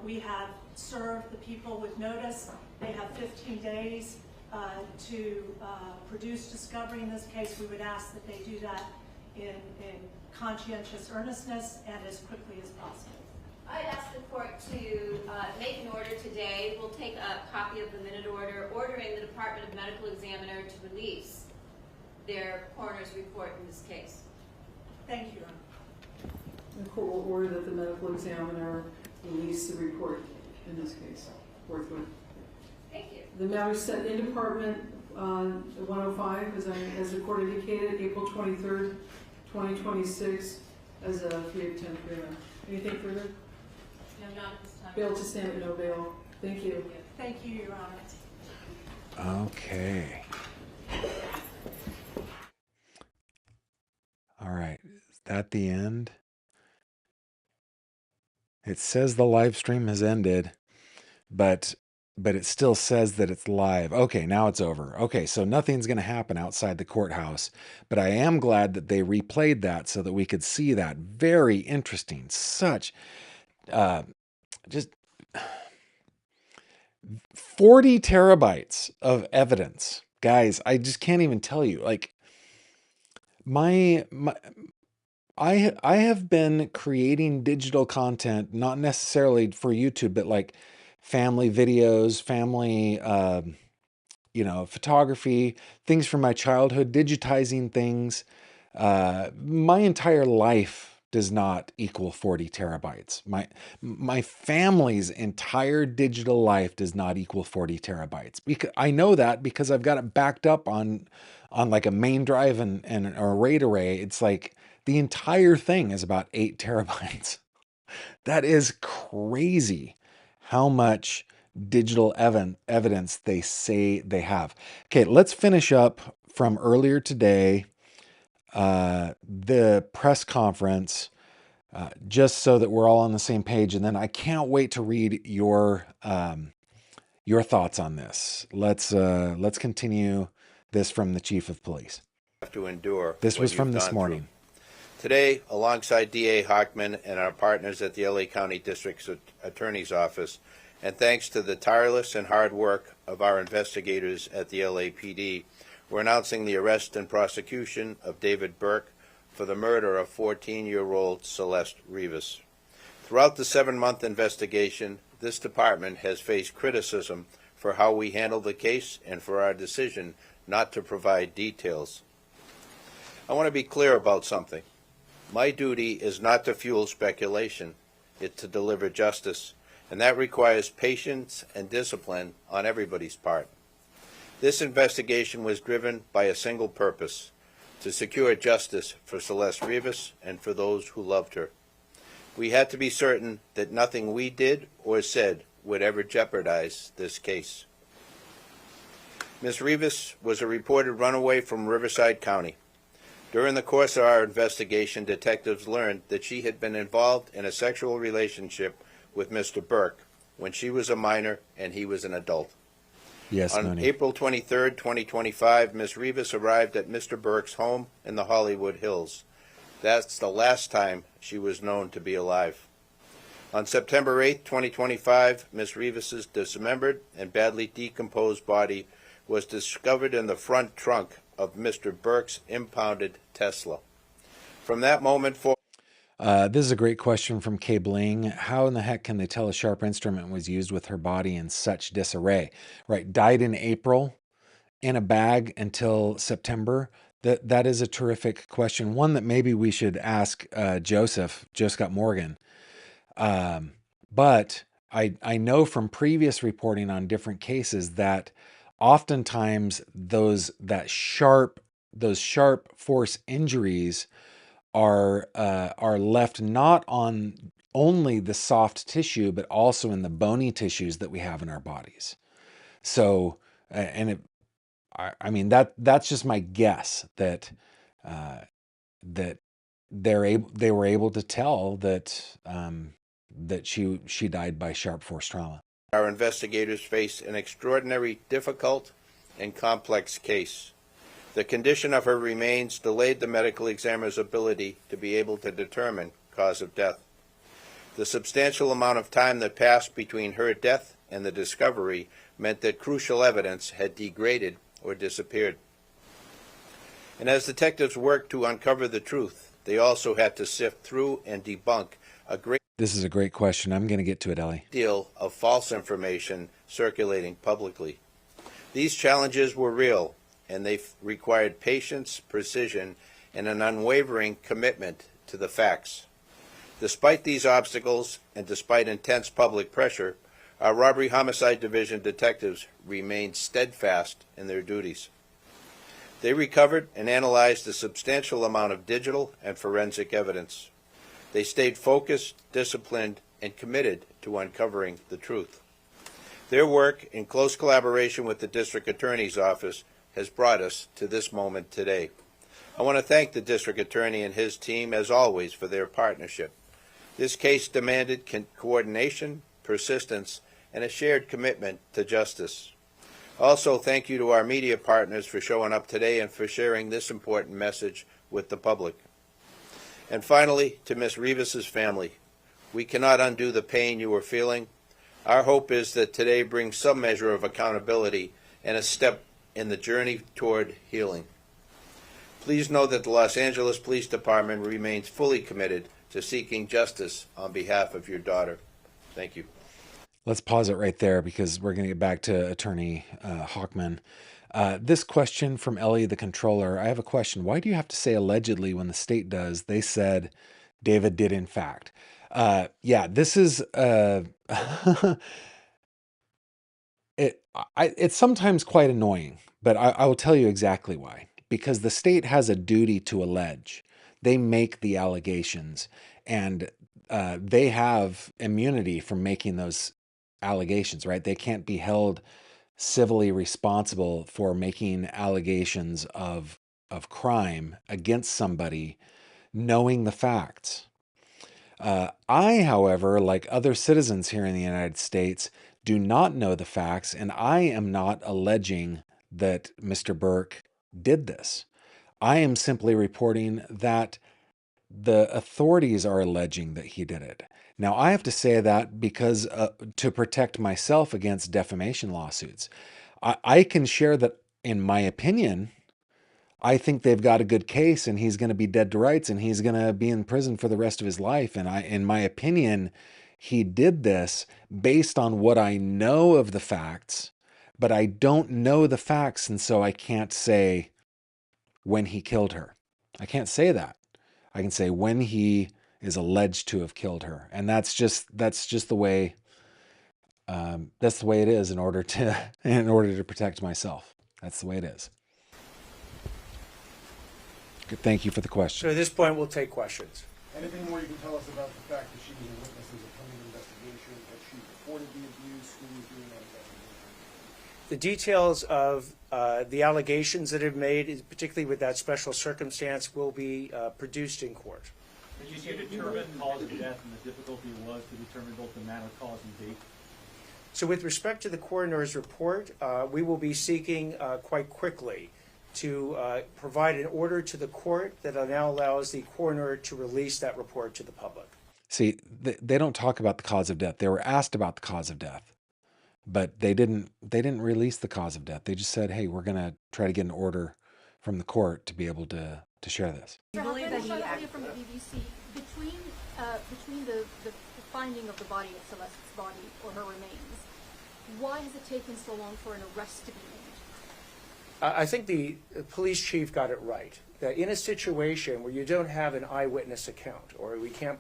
We have served the people with notice. They have 15 days to produce discovery in this case. We would ask that they do that in conscientious earnestness and as quickly as possible. I'd ask the court to make an order today. We'll take a copy of the minute order ordering the Department of Medical Examiner to release their coroner's report in this case. Thank you, Your Honor. The court will order that the medical examiner release the report in this case forthwith. Thank you. The matter is set in Department 105, as the court indicated, April 23rd, 2026, as a 3 of 10 prelim. Anything further? No, not at this time. Bail to stand, but no bail. Thank you. Thank you, Your Honor. Okay. All right. Is that the end? It says the live stream has ended, but it still says that it's live. Okay, now it's over. Okay, so nothing's going to happen outside the courthouse, but I am glad that they replayed that so that we could see that. Very interesting. Such just 40 terabytes of evidence. Guys, I just can't even tell you. Like I have been creating digital content, not necessarily for YouTube, but like family videos, family, photography, things from my childhood, digitizing things. My entire life does not equal 40 terabytes. My family's entire digital life does not equal 40 terabytes. Because I know that because I've got it backed up on like a main drive and a RAID array. It's like the entire thing is about 8 terabytes. That is crazy how much digital evidence they say they have. Okay, let's finish up from earlier today, the press conference, just so that we're all on the same page. And then I can't wait to read your thoughts on this. Let's continue this from the Chief of Police. Have to endure. This was from this morning. Through. Today, alongside D.A. Hochman and our partners at the L.A. County District Attorney's Office, and thanks to the tireless and hard work of our investigators at the LAPD, we're announcing the arrest and prosecution of David Burke for the murder of 14-year-old Celeste Rivas. Throughout the 7-month investigation, this department has faced criticism for how we handled the case and for our decision not to provide details. I want to be clear about something. My duty is not to fuel speculation, it's to deliver justice, and that requires patience and discipline on everybody's part. This investigation was driven by a single purpose, to secure justice for Celeste Rivas and for those who loved her. We had to be certain that nothing we did or said would ever jeopardize this case. Ms. Rivas was a reported runaway from Riverside County. During the course of our investigation, detectives learned that she had been involved in a sexual relationship with Mr. Burke when she was a minor and he was an adult. Yes, On Mooney. April 23, 2025, Ms. Rivas arrived at Mr. Burke's home in the Hollywood Hills. That's the last time she was known to be alive. On September 8, 2025, Ms. Rivas's dismembered and badly decomposed body was discovered in the front trunk of Mr. Burke's impounded Tesla. From that moment forward... This is a great question from Kay Bling. How in the heck can they tell a sharp instrument was used with her body in such disarray? Right, died in April, in a bag until September. That is a terrific question. One that maybe we should ask Joseph Scott Morgan. But I know from previous reporting on different cases that oftentimes those sharp force injuries are left not on only the soft tissue but also in the bony tissues that we have in our bodies. So I mean that's just my guess that that they were able to tell that that she died by sharp force trauma. Our investigators face an extraordinary, difficult, and complex case. The condition of her remains delayed the medical examiner's ability to be able to determine cause of death. The substantial amount of time that passed between her death and the discovery meant that crucial evidence had degraded or disappeared. And as detectives worked to uncover the truth, they also had to sift through and debunk a great This is a great question. I'm going to get to it, Ellie. deal of false information circulating publicly. These challenges were real, and they required patience, precision, and an unwavering commitment to the facts. Despite these obstacles, and despite intense public pressure, our Robbery Homicide Division detectives remained steadfast in their duties. They recovered and analyzed a substantial amount of digital and forensic evidence. They stayed focused, disciplined, and committed to uncovering the truth. Their work, in close collaboration with the District Attorney's Office, has brought us to this moment today. I want to thank the District Attorney and his team, as always, for their partnership. This case demanded coordination, persistence, and a shared commitment to justice. Also, thank you to our media partners for showing up today and for sharing this important message with the public. And finally, to Ms. Rivas's family, we cannot undo the pain you are feeling. Our hope is that today brings some measure of accountability and a step in the journey toward healing. Please know that the Los Angeles Police Department remains fully committed to seeking justice on behalf of your daughter. Thank you. Let's pause it right there because we're going to get back to Attorney Hochman. This question from Ellie, the controller. I have a question. Why do you have to say allegedly when the state does? They said David did in fact. Yeah, this is it's sometimes quite annoying, but I will tell you exactly why. Because the state has a duty to allege. They make the allegations, and they have immunity from making those allegations, right? They can't be held civilly responsible for making allegations of crime against somebody knowing the facts. I, however, like other citizens here in the United States, do not know the facts, and I am not alleging that Mr. Burke did this. I am simply reporting that the authorities are alleging that he did it. Now, I have to say that because to protect myself against defamation lawsuits. I can share that, in my opinion, I think they've got a good case and he's going to be dead to rights and he's going to be in prison for the rest of his life. And in my opinion, he did this based on what I know of the facts, but I don't know the facts, and so I can't say when he killed her. I can't say that. I can say when he is alleged to have killed her, and that's just the way it is in order to protect myself. That's the way it is. Good. Thank you for the question. So at this point, we'll take questions. Anything more you can tell us about the fact that she was a witness in a pending investigation, that she reported the abuse, who was doing that investigation? The details of the allegations that have made, particularly with that special circumstance, will be produced in court. Did you determine cause of death and the difficulty it was to determine both the manner, cause, and date? So with respect to the coroner's report, we will be seeking quite quickly to provide an order to the court that now allows the coroner to release that report to the public. See, they don't talk about the cause of death. They were asked about the cause of death, but they didn't release the cause of death. They just said, hey, we're going to try to get an order from the court to be able to share this. You believe that he acted from the BBC between the finding of the body of Celeste's body or her remains, why has it taken so long for an arrest to be made? I think the police chief got it right. That in a situation where you don't have an eyewitness account, or we can't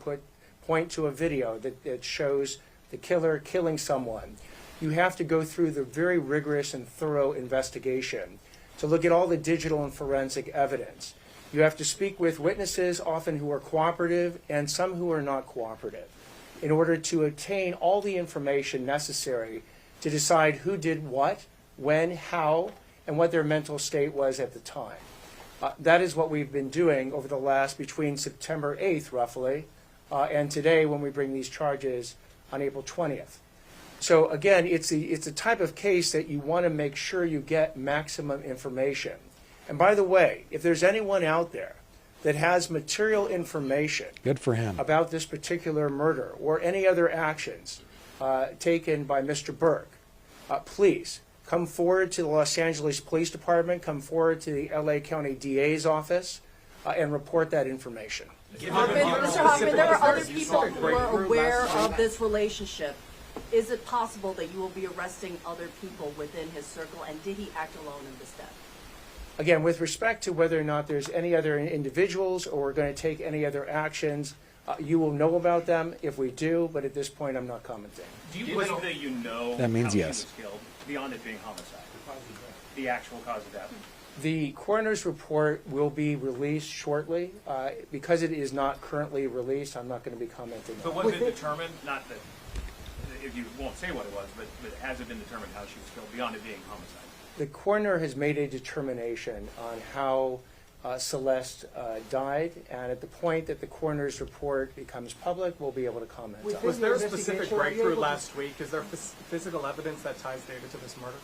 point to a video that shows the killer killing someone, you have to go through the very rigorous and thorough investigation to look at all the digital and forensic evidence. You have to speak with witnesses, often who are cooperative and some who are not cooperative, in order to obtain all the information necessary to decide who did what, when, how, and what their mental state was at the time. That is what we've been doing over the last, between September 8th, roughly, and today when we bring these charges on April 20th. So again, it's a type of case that you want to make sure you get maximum information. And by the way, if there's anyone out there that has material information Good for him. about this particular murder or any other actions taken by Mr. Burke, please come forward to the Los Angeles Police Department, come forward to the LA County DA's office, and report that information. Mr. Hoffman, there are other people who are aware of this relationship. Is it possible that you will be arresting other people within his circle, and did he act alone in this death? Again, with respect to whether or not there's any other individuals or we're going to take any other actions, you will know about them if we do, but at this point I'm not commenting. Do you believe that you know That means how yes. she was killed, beyond it being homicide? The actual cause of death? The coroner's report will be released shortly. Because it is not currently released, I'm not going to be commenting But on it. was it determined, not that, if you won't say what it was, but has it been determined how she was killed, beyond it being homicide? The coroner has made a determination on how Celeste died, and at the point that the coroner's report becomes public, we'll be able to comment on it. Was there a specific breakthrough last week? Is there physical evidence that ties David to this murder?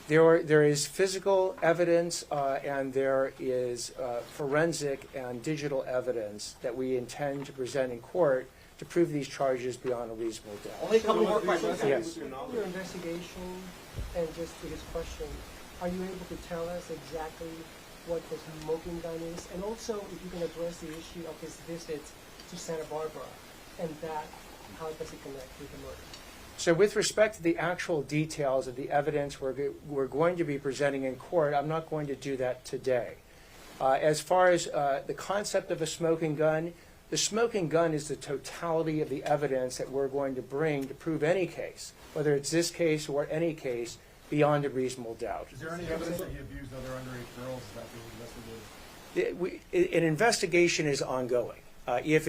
There is physical evidence and there is forensic and digital evidence that we intend to present in court to prove these charges beyond a reasonable doubt. Only a couple more questions. Yes. Your investigation, and just to his question, are you able to tell us exactly what the smoking gun is? And also, if you can address the issue of his visit to Santa Barbara, and that, how does it connect with the murder? So with respect to the actual details of the evidence we're going to be presenting in court, I'm not going to do that today. As far as the concept of a smoking gun, the smoking gun is the totality of the evidence that we're going to bring to prove any case, whether it's this case or any case, beyond a reasonable doubt. Is there any evidence that he abused other underage girls? Is that being investigated? An investigation is ongoing. If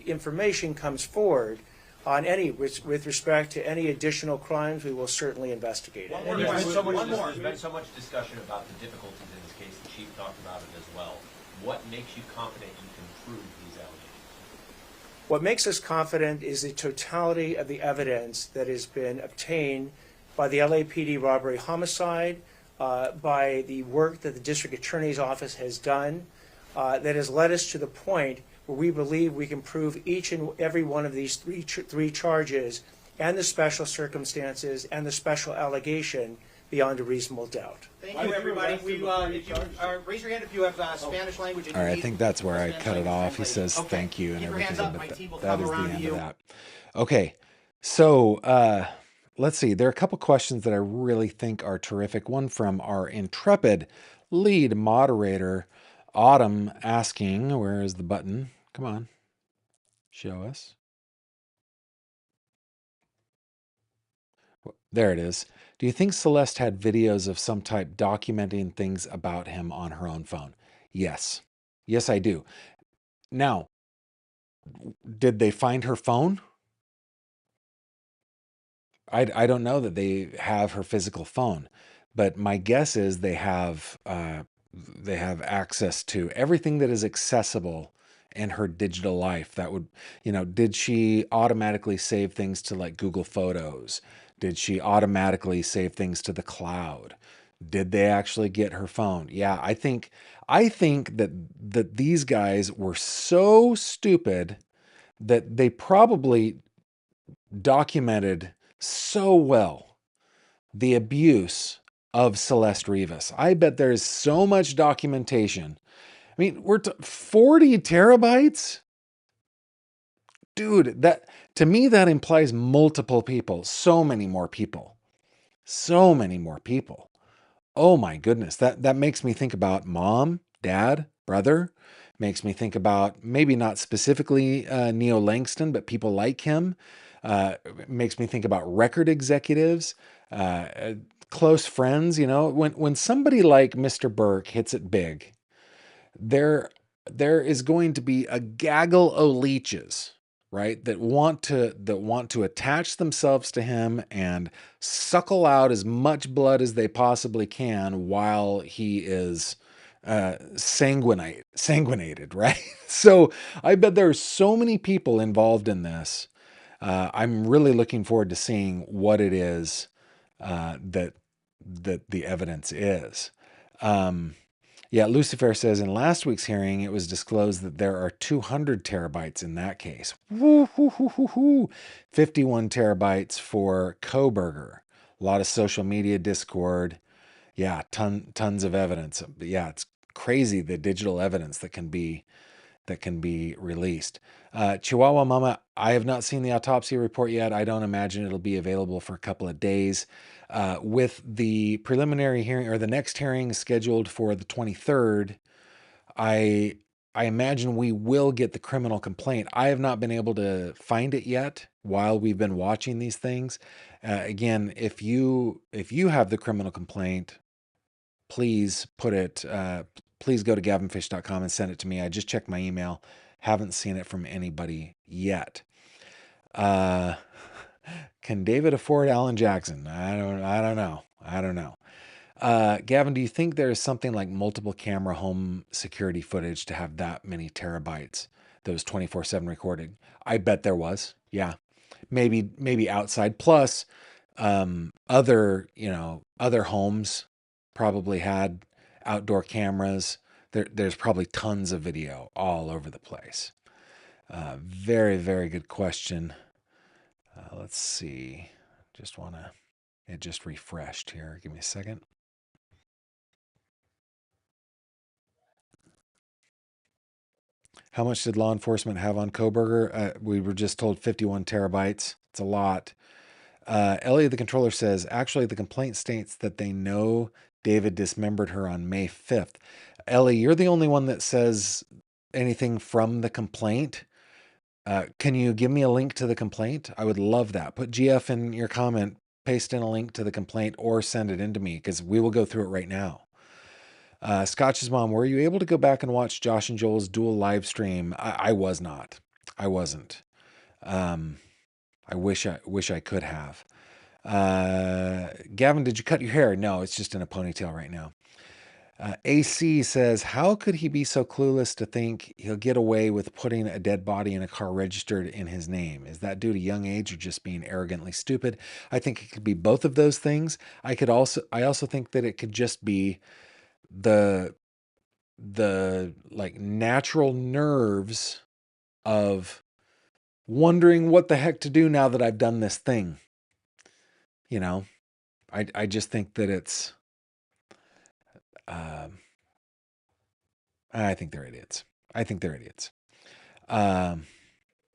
information comes forward on with respect to any additional crimes, we will certainly investigate it. There's been so much discussion about the difficulties in this case. The chief talked about it as well. What makes you confident you can prove these allegations? What makes us confident is the totality of the evidence that has been obtained by the LAPD robbery homicide, by the work that the district attorney's office has done, that has led us to the point where we believe we can prove each and every one of these three charges and the special circumstances and the special allegation beyond a reasonable doubt. Thank you, everybody. Raise your hand if you have Spanish language. All right, I think that's where I cut it off. He says thank you and everything, but that is the end of that. Okay, so let's see. There are a couple questions that I really think are terrific. One from our intrepid lead moderator, Autumn, asking, where is the button? Come on, show us. There it is. Do you think Celeste had videos of some type documenting things about him on her own phone? Yes. Yes, I do. Now, did they find her phone? I don't know that they have her physical phone, but my guess is they have access to everything that is accessible in her digital life. That would, did she automatically save things to like Google Photos? Did she automatically save things to the cloud? Did they actually get her phone? Yeah, I think that these guys were so stupid that they probably documented so well the abuse of Celeste Rivas. I bet there's so much documentation I mean, 40 terabytes? Dude, that to me that implies multiple people, so many more people. So many more people. Oh my goodness. That makes me think about mom, dad, brother. Makes me think about maybe not specifically Neo Langston, but people like him. Makes me think about record executives, close friends. You know, when somebody like Mr. Burke hits it big, there is going to be a gaggle of leeches, right, that want to attach themselves to him and suckle out as much blood as they possibly can while he is sanguinated, right? So I bet there are so many people involved in this. I'm really looking forward to seeing what it is that the evidence is. Yeah, Lucifer says in last week's hearing, it was disclosed that there are 200 terabytes in that case. Woo, hoo, hoo, hoo, hoo. 51 terabytes for Koberger. A lot of social media discord. Yeah, tons of evidence. Yeah, it's crazy the digital evidence that can be released. Chihuahua Mama, I have not seen the autopsy report yet. I don't imagine it'll be available for a couple of days. With the preliminary hearing or the next hearing scheduled for the 23rd, I imagine we will get the criminal complaint. I have not been able to find it yet while we've been watching these things. Again, if you have the criminal complaint, please put it. Please go to gavinfish.com and send it to me. I just checked my email. Haven't seen it from anybody yet. Can David afford Alan Jackson? I don't know. Gavin, do you think there is something like multiple camera home security footage to have that many terabytes that was 24/7 recorded? I bet there was. Yeah. Maybe outside. Plus, other homes probably had outdoor cameras. There's probably tons of video all over the place. Very, very good question. Let's see. It just refreshed here. Give me a second. How much did law enforcement have on Koberger? We were just told 51 terabytes. It's a lot. Ellie, the controller, says, actually, the complaint states that they know David dismembered her on May 5th. Ellie, you're the only one that says anything from the complaint. Can you give me a link to the complaint? I would love that. Put GF in your comment, paste in a link to the complaint, or send it in to me, because we will go through it right now. Scotch's mom, were you able to go back and watch Josh and Joel's dual live stream? I was not. I wasn't. I wish I could have. Gavin, did you cut your hair? No, it's just in a ponytail right now. AC says, how could he be so clueless to think he'll get away with putting a dead body in a car registered in his name? Is that due to young age or just being arrogantly stupid? I think it could be both of those things. I also think that it could just be the like natural nerves of wondering what the heck to do now that I've done this thing. You know, I just think that it's, I think they're idiots.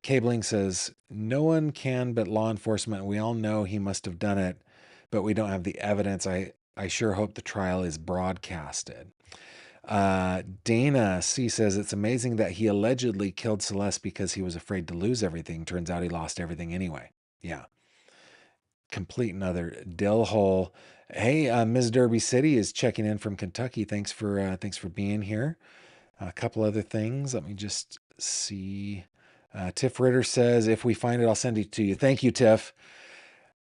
Cabling says, no one can but law enforcement. We all know he must have done it, but we don't have the evidence. I sure hope the trial is broadcasted. Dana C says, it's amazing that he allegedly killed Celeste because he was afraid to lose everything. Turns out he lost everything anyway. Yeah. Complete another dill hole. Hey, Ms. Derby City is checking in from Kentucky. Thanks for being here. A couple other things. Let me just see. Tiff Ritter says, if we find it, I'll send it to you. Thank you, Tiff.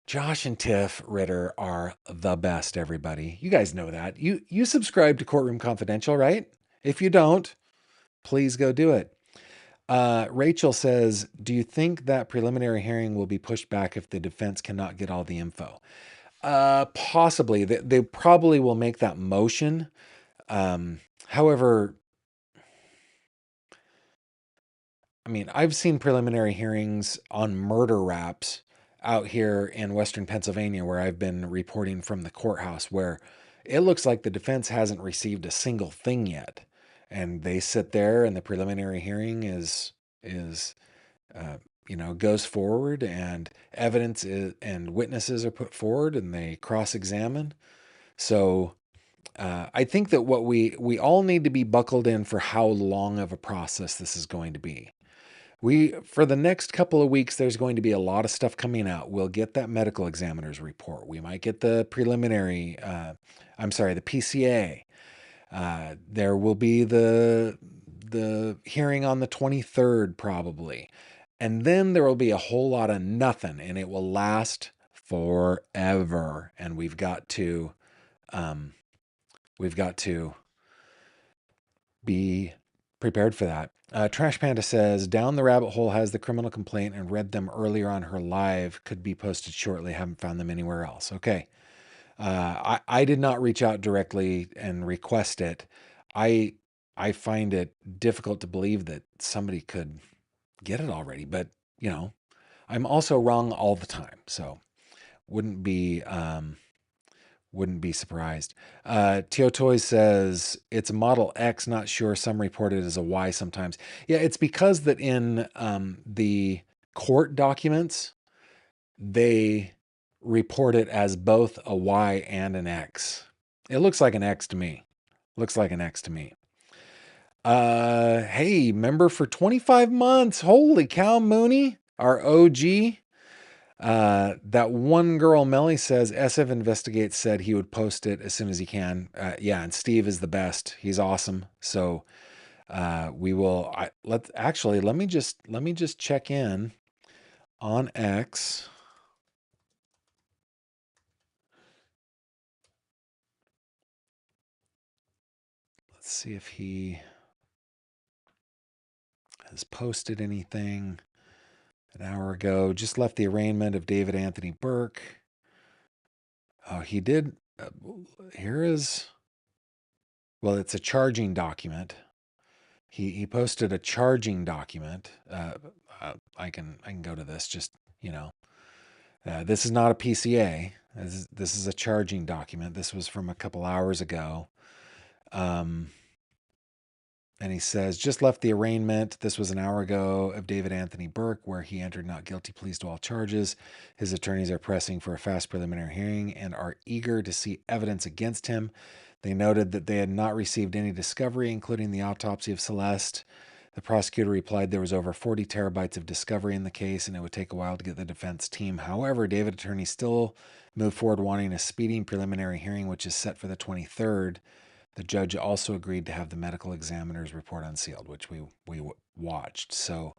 Josh and Tiff Ritter are the best, everybody. You guys know that. You subscribe to Courtroom Confidential, right? If you don't, please go do it. Rachel says, do you think that preliminary hearing will be pushed back if the defense cannot get all the info? Possibly. They probably will make that motion. However, I mean, I've seen preliminary hearings on murder raps out here in Western Pennsylvania, where I've been reporting from the courthouse, where it looks like the defense hasn't received a single thing yet. and they sit there, and the preliminary hearing goes forward, and evidence and witnesses are put forward, and they cross-examine. So I think that what we all need to be buckled in for how long of a process this is going to be. For the next couple of weeks, there's going to be a lot of stuff coming out. We'll get that medical examiner's report. We might get the the PCA. There will be the hearing on the 23rd probably. And then there will be a whole lot of nothing, and it will last forever. And we've got to be prepared for that. Trash Panda says, Down the Rabbit Hole has the criminal complaint and read them earlier on her live. Could be posted shortly. Haven't found them anywhere else. Okay. I did not reach out directly and request it. I find it difficult to believe that somebody could get it already, but I'm also wrong all the time, so wouldn't be surprised. Teo Toy says it's a Model X, not sure. Some report it as a Y sometimes. Yeah, it's because that in the court documents, they report it as both a Y and an X. It looks like an X to me. Hey, member for 25 months. Holy cow, Mooney, our OG. That one girl, Melly, says SF Investigates said he would post it as soon as he can. Yeah, and Steve is the best. He's awesome. So we will. Let me just check in on X. Let's see if he has posted anything. An hour ago, just left the arraignment of David Anthony Burke. Oh, he did. Here is, well, it's a charging document. He posted a charging document. I can go to this. Just this is not a PCA. This is a charging document. This was from a couple hours ago. And he says, just left the arraignment. This was an hour ago of David Anthony Burke, where he entered not guilty pleas to all charges. His attorneys are pressing for a fast preliminary hearing and are eager to see evidence against him. They noted that they had not received any discovery, including the autopsy of Celeste. The prosecutor replied there was over 40 terabytes of discovery in the case, and it would take a while to get the defense team. However, David attorney still moved forward wanting a speeding preliminary hearing, which is set for the 23rd. The judge also agreed to have the medical examiner's report unsealed, which we watched. So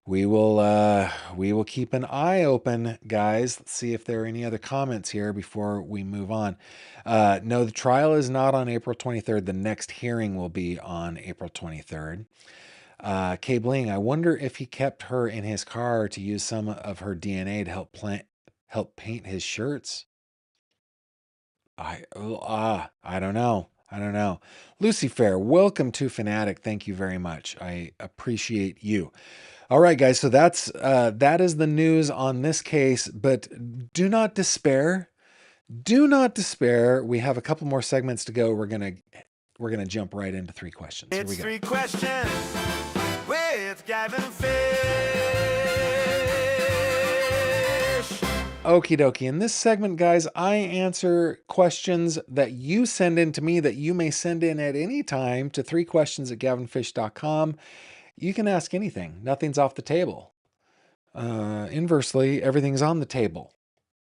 we will keep an eye open, guys. Let's see if there are any other comments here before we move on. No, the trial is not on April 23rd. The next hearing will be on April 23rd. K Bling, I wonder if he kept her in his car to use some of her DNA to help paint his shirts. I don't know. Lucy Fair, welcome to Fanatic. Thank you very much. I appreciate you. All right, guys. So that is the news on this case, but do not despair. Do not despair. We have a couple more segments to go. We're gonna jump right into 3 questions. Here we go. 3 questions with Gavin Fish. Okie dokie. In this segment, guys, I answer questions that you send in to me that you may send in at any time to 3questions@gavinfish.com. You can ask anything. Nothing's off the table. Inversely, everything's on the table.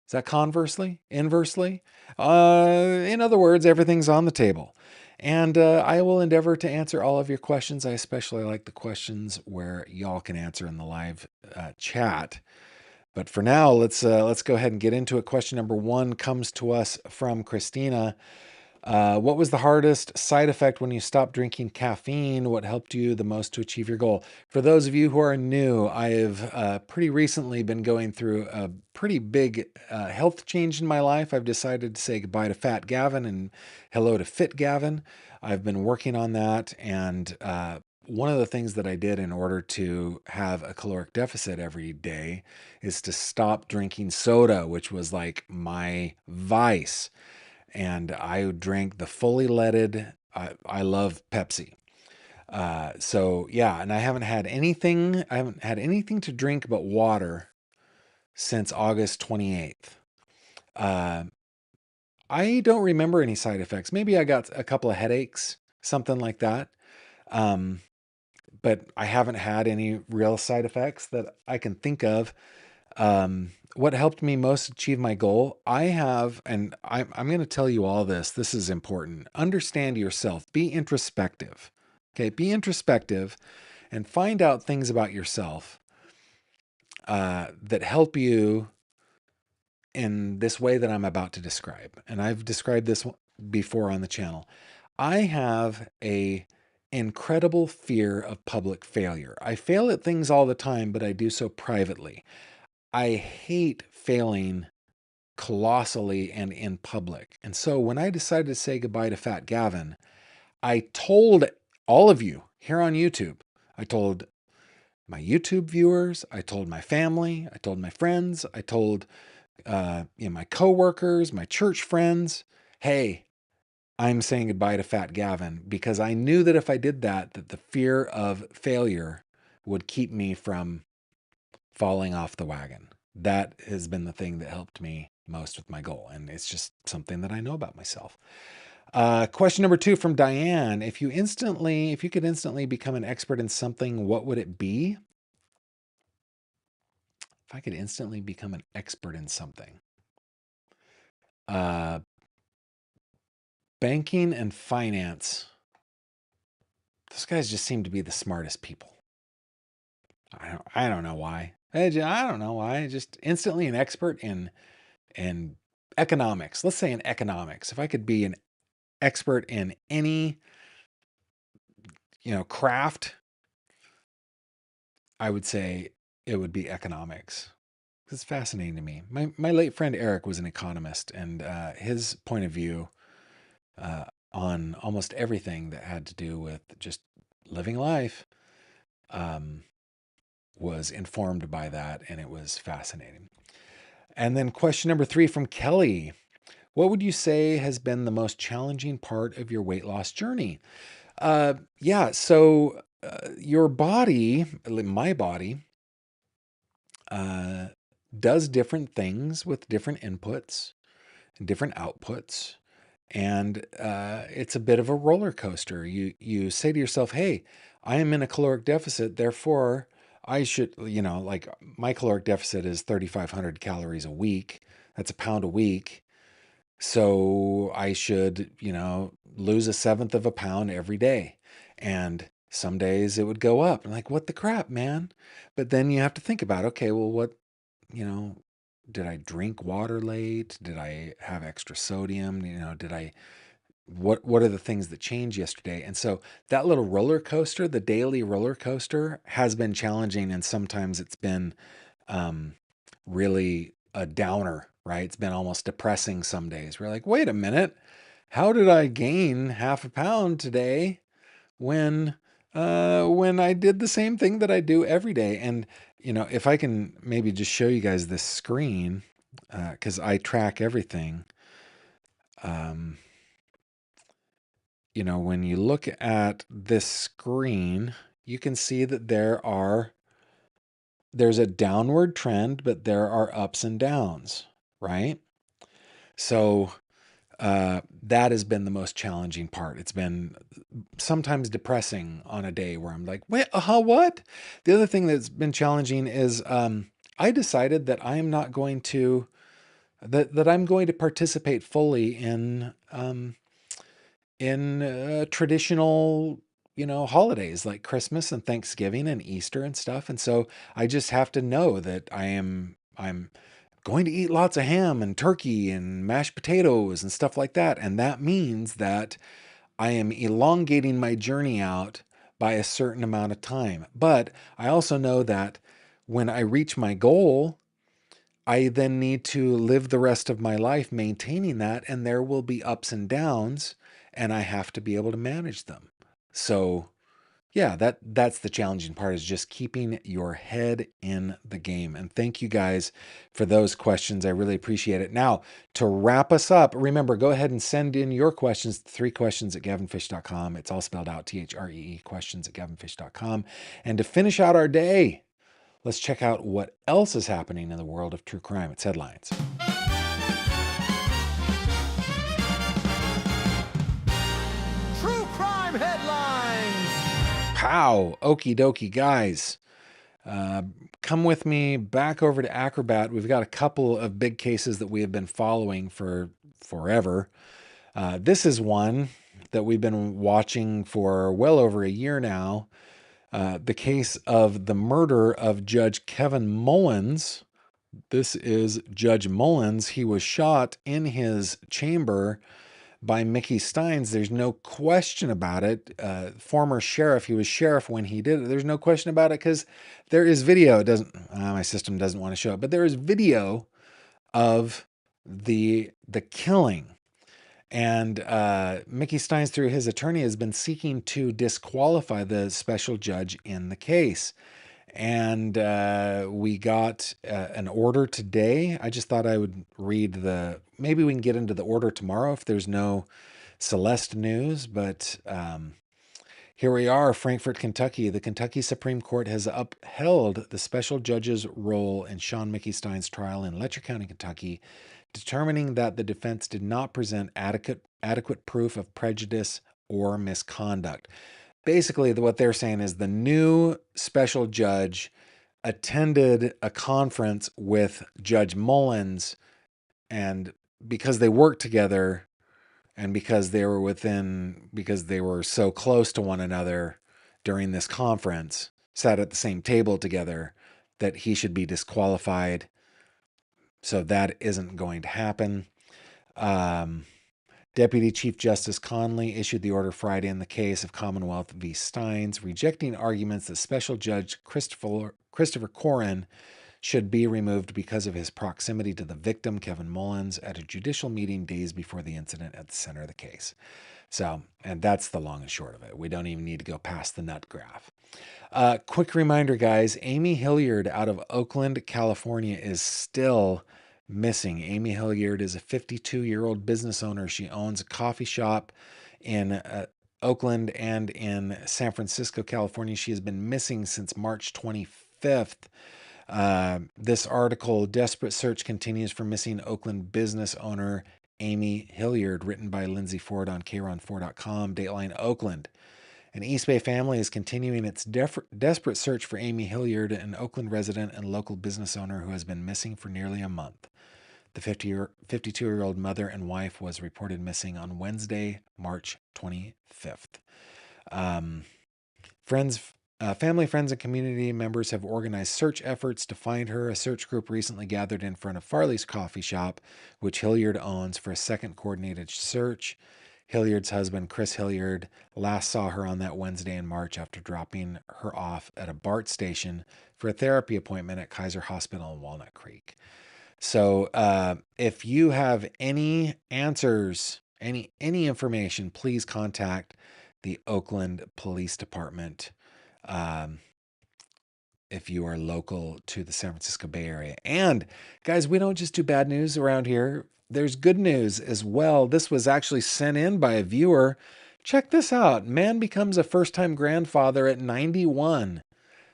Is that conversely? Inversely? In other words, everything's on the table. And I will endeavor to answer all of your questions. I especially like the questions where y'all can answer in the live chat. But for now, let's go ahead and get into it. Question number 1 comes to us from Christina. What was the hardest side effect when you stopped drinking caffeine? What helped you the most to achieve your goal? For those of you who are new, I have pretty recently been going through a pretty big health change in my life. I've decided to say goodbye to Fat Gavin and hello to Fit Gavin. I've been working on that, and one of the things that I did in order to have a caloric deficit every day is to stop drinking soda, which was like my vice. And I drank the fully leaded, I love Pepsi. So yeah, and I haven't had anything to drink but water since August 28th. I don't remember any side effects. Maybe I got a couple of headaches, something like that. But I haven't had any real side effects that I can think of. What helped me most achieve my goal, and I'm going to tell you all this. This is important. Understand yourself. Be introspective. Okay, be introspective and find out things about yourself that help you in this way that I'm about to describe. And I've described this before on the channel. I have a incredible fear of public failure. I fail at things all the time, but I do so privately. I hate failing colossally and in public. And so when I decided to say goodbye to Fat Gavin, I told all of you here on YouTube, I told my YouTube viewers, I told my family, I told my friends, I told my coworkers, my church friends, hey, I'm saying goodbye to Fat Gavin, because I knew that if I did that the fear of failure would keep me from falling off the wagon. That has been the thing that helped me most with my goal. And it's just something that I know about myself. Question number 2 from Diane. If you could instantly become an expert in something, what would it be? If I could instantly become an expert in something. Banking and finance. Those guys just seem to be the smartest people. I don't know why. I don't know why. Just instantly an expert in economics. Let's say in economics. If I could be an expert in any, craft, I would say it would be economics. It's fascinating to me. My late friend Eric was an economist, and his point of view on almost everything that had to do with just living life was informed by that, and it was fascinating. And then question number 3 from Kelly. What would you say has been the most challenging part of your weight loss journey? So your body, my body, does different things with different inputs and different outputs. And it's a bit of a roller coaster. You say to yourself, hey, I am in a caloric deficit, therefore I should, like my caloric deficit is 3,500 calories a week. That's a pound a week. So I should, lose 1/7 of a pound every day. And some days it would go up. I'm like, what the crap, man? But then you have to think about, okay, well, what, did I drink water late? Did I have extra sodium? What are the things that changed yesterday? And so that little roller coaster, the daily roller coaster, has been challenging, and sometimes it's been really a downer, right? It's been almost depressing some days. We're like, wait a minute, how did I gain 1/2 pound today when I did the same thing that I do every day? And if I can maybe just show you guys this screen, because I track everything. When you look at this screen, you can see that there's a downward trend, but there are ups and downs, right? So that has been the most challenging part. It's been sometimes depressing on a day where I'm like, wait, what? The other thing that's been challenging is I decided that I am not going to, that I'm going to participate fully in traditional, holidays like Christmas and Thanksgiving and Easter and stuff. And so I just have to know that I'm going to eat lots of ham and turkey and mashed potatoes and stuff like that. And that means that I am elongating my journey out by a certain amount of time. But I also know that when I reach my goal, I then need to live the rest of my life maintaining that, and there will be ups and downs, and I have to be able to manage them. So, yeah, that's the challenging part, is just keeping your head in the game. And thank you guys for those questions. I really appreciate it. Now, to wrap us up, remember, go ahead and send in your questions, 3questions@gavinfish.com. It's all spelled out, THREE, questions@gavinfish.com. And to finish out our day, let's check out what else is happening in the world of true crime. It's headlines. True crime headlines. Pow! Okie dokie, guys. Come with me back over to Acrobat. We've got a couple of big cases that we have been following for forever. This is one that we've been watching for well over a year now. The case of the murder of Judge Kevin Mullins. This is Judge Mullins. He was shot in his chamber by Mickey Steins. There's no question about it. Former sheriff. He was sheriff when he did it. There's no question about it because there is video. It doesn't. My system doesn't want to show it, but there is video of the killing. And Mickey Steins, through his attorney, has been seeking to disqualify the special judge in the case. And we got an order today. I just thought I would read maybe we can get into the order tomorrow if there's no Celeste news. But here we are, Frankfort, Kentucky. The Kentucky Supreme Court has upheld the special judge's role in Sean Mickey Steins' trial in Letcher County, Kentucky, determining that the defense did not present adequate proof of prejudice or misconduct. Basically, what they're saying is the new special judge attended a conference with Judge Mullins, and because they worked together and because they were so close to one another during this conference, sat at the same table together, that he should be disqualified. So that isn't going to happen. Deputy Chief Justice Conley issued the order Friday in the case of Commonwealth v. Steins, rejecting arguments that Special Judge Christopher Corrin should be removed because of his proximity to the victim, Kevin Mullins, at a judicial meeting days before the incident at the center of the case. So, and that's the long and short of it. We don't even need to go past the nut graph. Quick reminder, guys, Amy Hilliard out of Oakland, California is still missing. Amy Hilliard is a 52-year-old business owner. She owns a coffee shop in Oakland and in San Francisco, California. She has been missing since March 25th. This article, Desperate Search Continues for Missing Oakland Business Owner Amy Hilliard, written by Lindsay Ford on KRON4.com, Dateline Oakland. An East Bay family is continuing its desperate search for Amy Hilliard, an Oakland resident and local business owner who has been missing for nearly a month. The 52-year-old mother and wife was reported missing on Wednesday, March 25th. Family, friends, and community members have organized search efforts to find her. A search group recently gathered in front of Farley's coffee shop, which Hilliard owns, for a second coordinated search. Hilliard's husband, Chris Hilliard, last saw her on that Wednesday in March after dropping her off at a BART station for a therapy appointment at Kaiser Hospital in Walnut Creek. So if you have any answers, any information, please contact the Oakland Police Department if you are local to the San Francisco Bay Area. And guys, we don't just do bad news around here. There's good news as well. This was actually sent in by a viewer. Check this out. Man becomes a first-time grandfather at 91,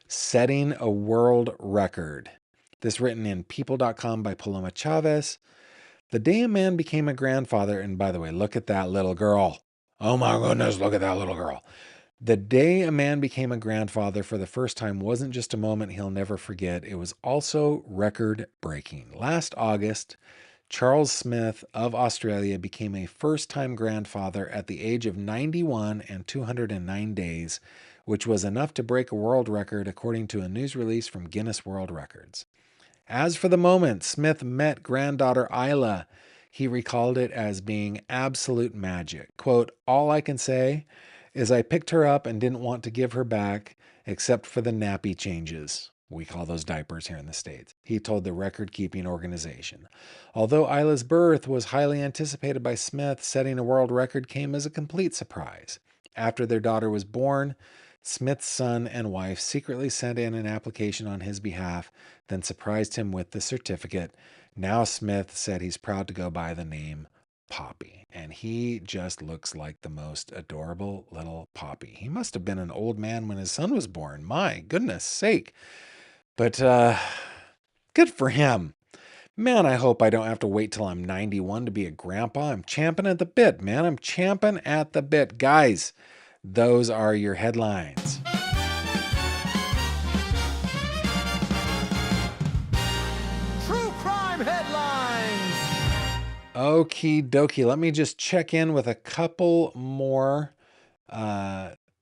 setting a world record. This written in people.com by Paloma Chavez. The day a man became a grandfather, and by the way, look at that little girl. Oh my goodness, look at that little girl. The day a man became a grandfather for the first time wasn't just a moment he'll never forget. It was also record-breaking. Last August, Charles Smith of Australia became a first-time grandfather at the age of 91 and 209 days, which was enough to break a world record according to a news release from Guinness World Records. As for the moment Smith met granddaughter Isla, he recalled it as being absolute magic. Quote, "All I can say is I picked her up and didn't want to give her back except for the nappy changes." We call those diapers here in the States. He told the record-keeping organization. Although Isla's birth was highly anticipated by Smith, setting a world record came as a complete surprise. After their daughter was born, Smith's son and wife secretly sent in an application on his behalf, then surprised him with the certificate. Now Smith said he's proud to go by the name Poppy, and he just looks like the most adorable little Poppy. He must have been an old man when his son was born. My goodness sake. But good for him. Man, I hope I don't have to wait till I'm 91 to be a grandpa. I'm champing at the bit, man. I'm champing at the bit. Guys, those are your headlines. True crime headlines. Okie dokie. Let me just check in with a couple more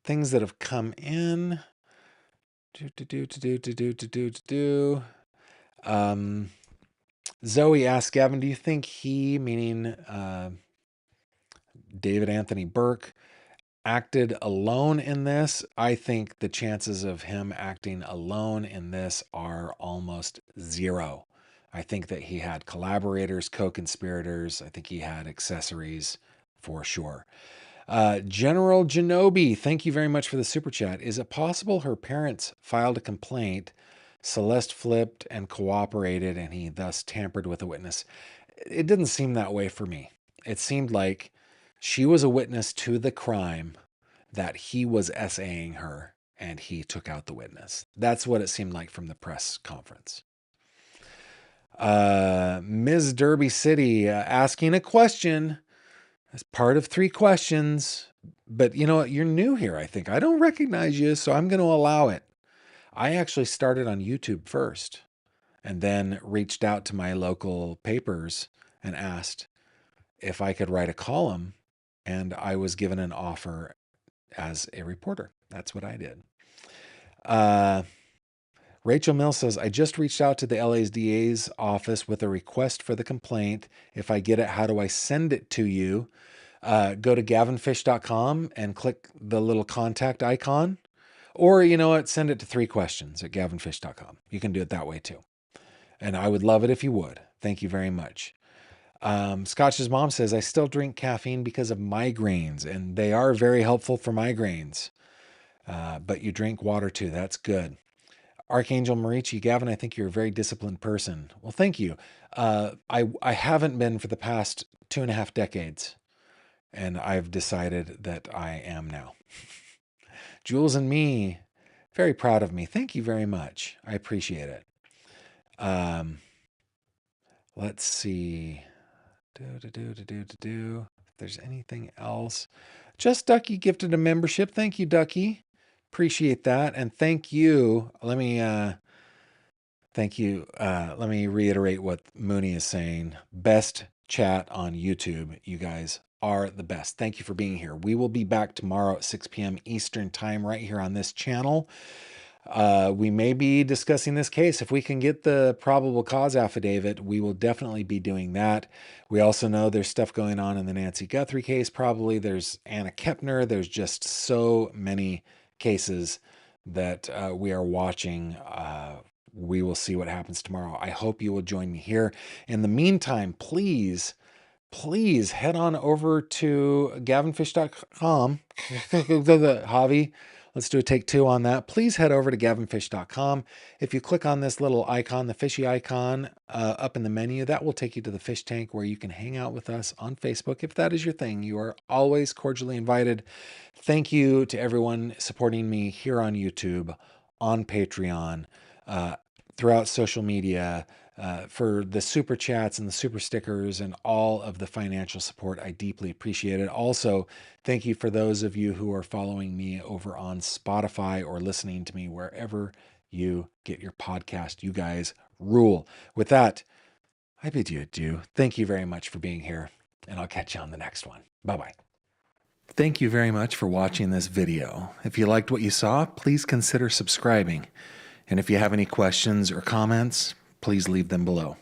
things that have come in. Zoe asked Gavin, do you think he, meaning David Anthony Burke, acted alone in this? I think the chances of him acting alone in this are almost zero. I think that he had collaborators, co-conspirators. I think he had accessories for sure. General Genobi, thank you very much for the super chat. Is it possible her parents filed a complaint, Celeste flipped and cooperated, and he thus tampered with a witness? It didn't seem that way for me. It seemed like she was a witness to the crime, that he was SAing her, and he took out the witness. That's what it seemed like from the press conference. Ms. Derby City asking a question as part of 3 questions. But you know what? You're new here, I think. I don't recognize you, so I'm going to allow it. I actually started on YouTube first and then reached out to my local papers and asked if I could write a column, and I was given an offer as a reporter. That's what I did. Rachel Mill says, I just reached out to the LA's DA's office with a request for the complaint. If I get it, how do I send it to you? Go to gavinfish.com and click the little contact icon. Or, you know what, send it to 3questions at gavinfish.com. You can do it that way too. And I would love it if you would. Thank you very much. Scotch's mom says, I still drink caffeine because of migraines, and they are very helpful for migraines. But you drink water too. That's good. Archangel Marici, Gavin, I think you're a very disciplined person. Well, thank you. I haven't been for the past 2.5 decades, and I've decided that I am now. Jules and me, very proud of me. Thank you very much. I appreciate it. Let's see. If there's anything else. Just Ducky gifted a membership. Thank you, Ducky. Appreciate that. And thank you. Let me reiterate what Mooney is saying. Best chat on YouTube. You guys are the best. Thank you for being here. We will be back tomorrow at 6 p.m. Eastern time right here on this channel. We may be discussing this case. If we can get the probable cause affidavit, we will definitely be doing that. We also know there's stuff going on in the Nancy Guthrie case. Probably there's Anna Kepner. There's just so many cases that we are watching. We will see what happens tomorrow. I hope you will join me here. In the meantime, please head on over to gavinfish.com. Javi, let's do a take 2 on that. Please head over to gavinfish.com. If you click on this little icon, the fishy icon up in the menu, that will take you to the fish tank where you can hang out with us on Facebook. If that is your thing, you are always cordially invited. Thank you to everyone supporting me here on YouTube, on Patreon, throughout social media, for the super chats and the super stickers and all of the financial support. I deeply appreciate it. Also, thank you for those of you who are following me over on Spotify or listening to me wherever you get your podcast. You guys rule. With that, I bid you adieu. Thank you very much for being here, and I'll catch you on the next one. Bye-bye. Thank you very much for watching this video. If you liked what you saw, please consider subscribing. And if you have any questions or comments, please leave them below.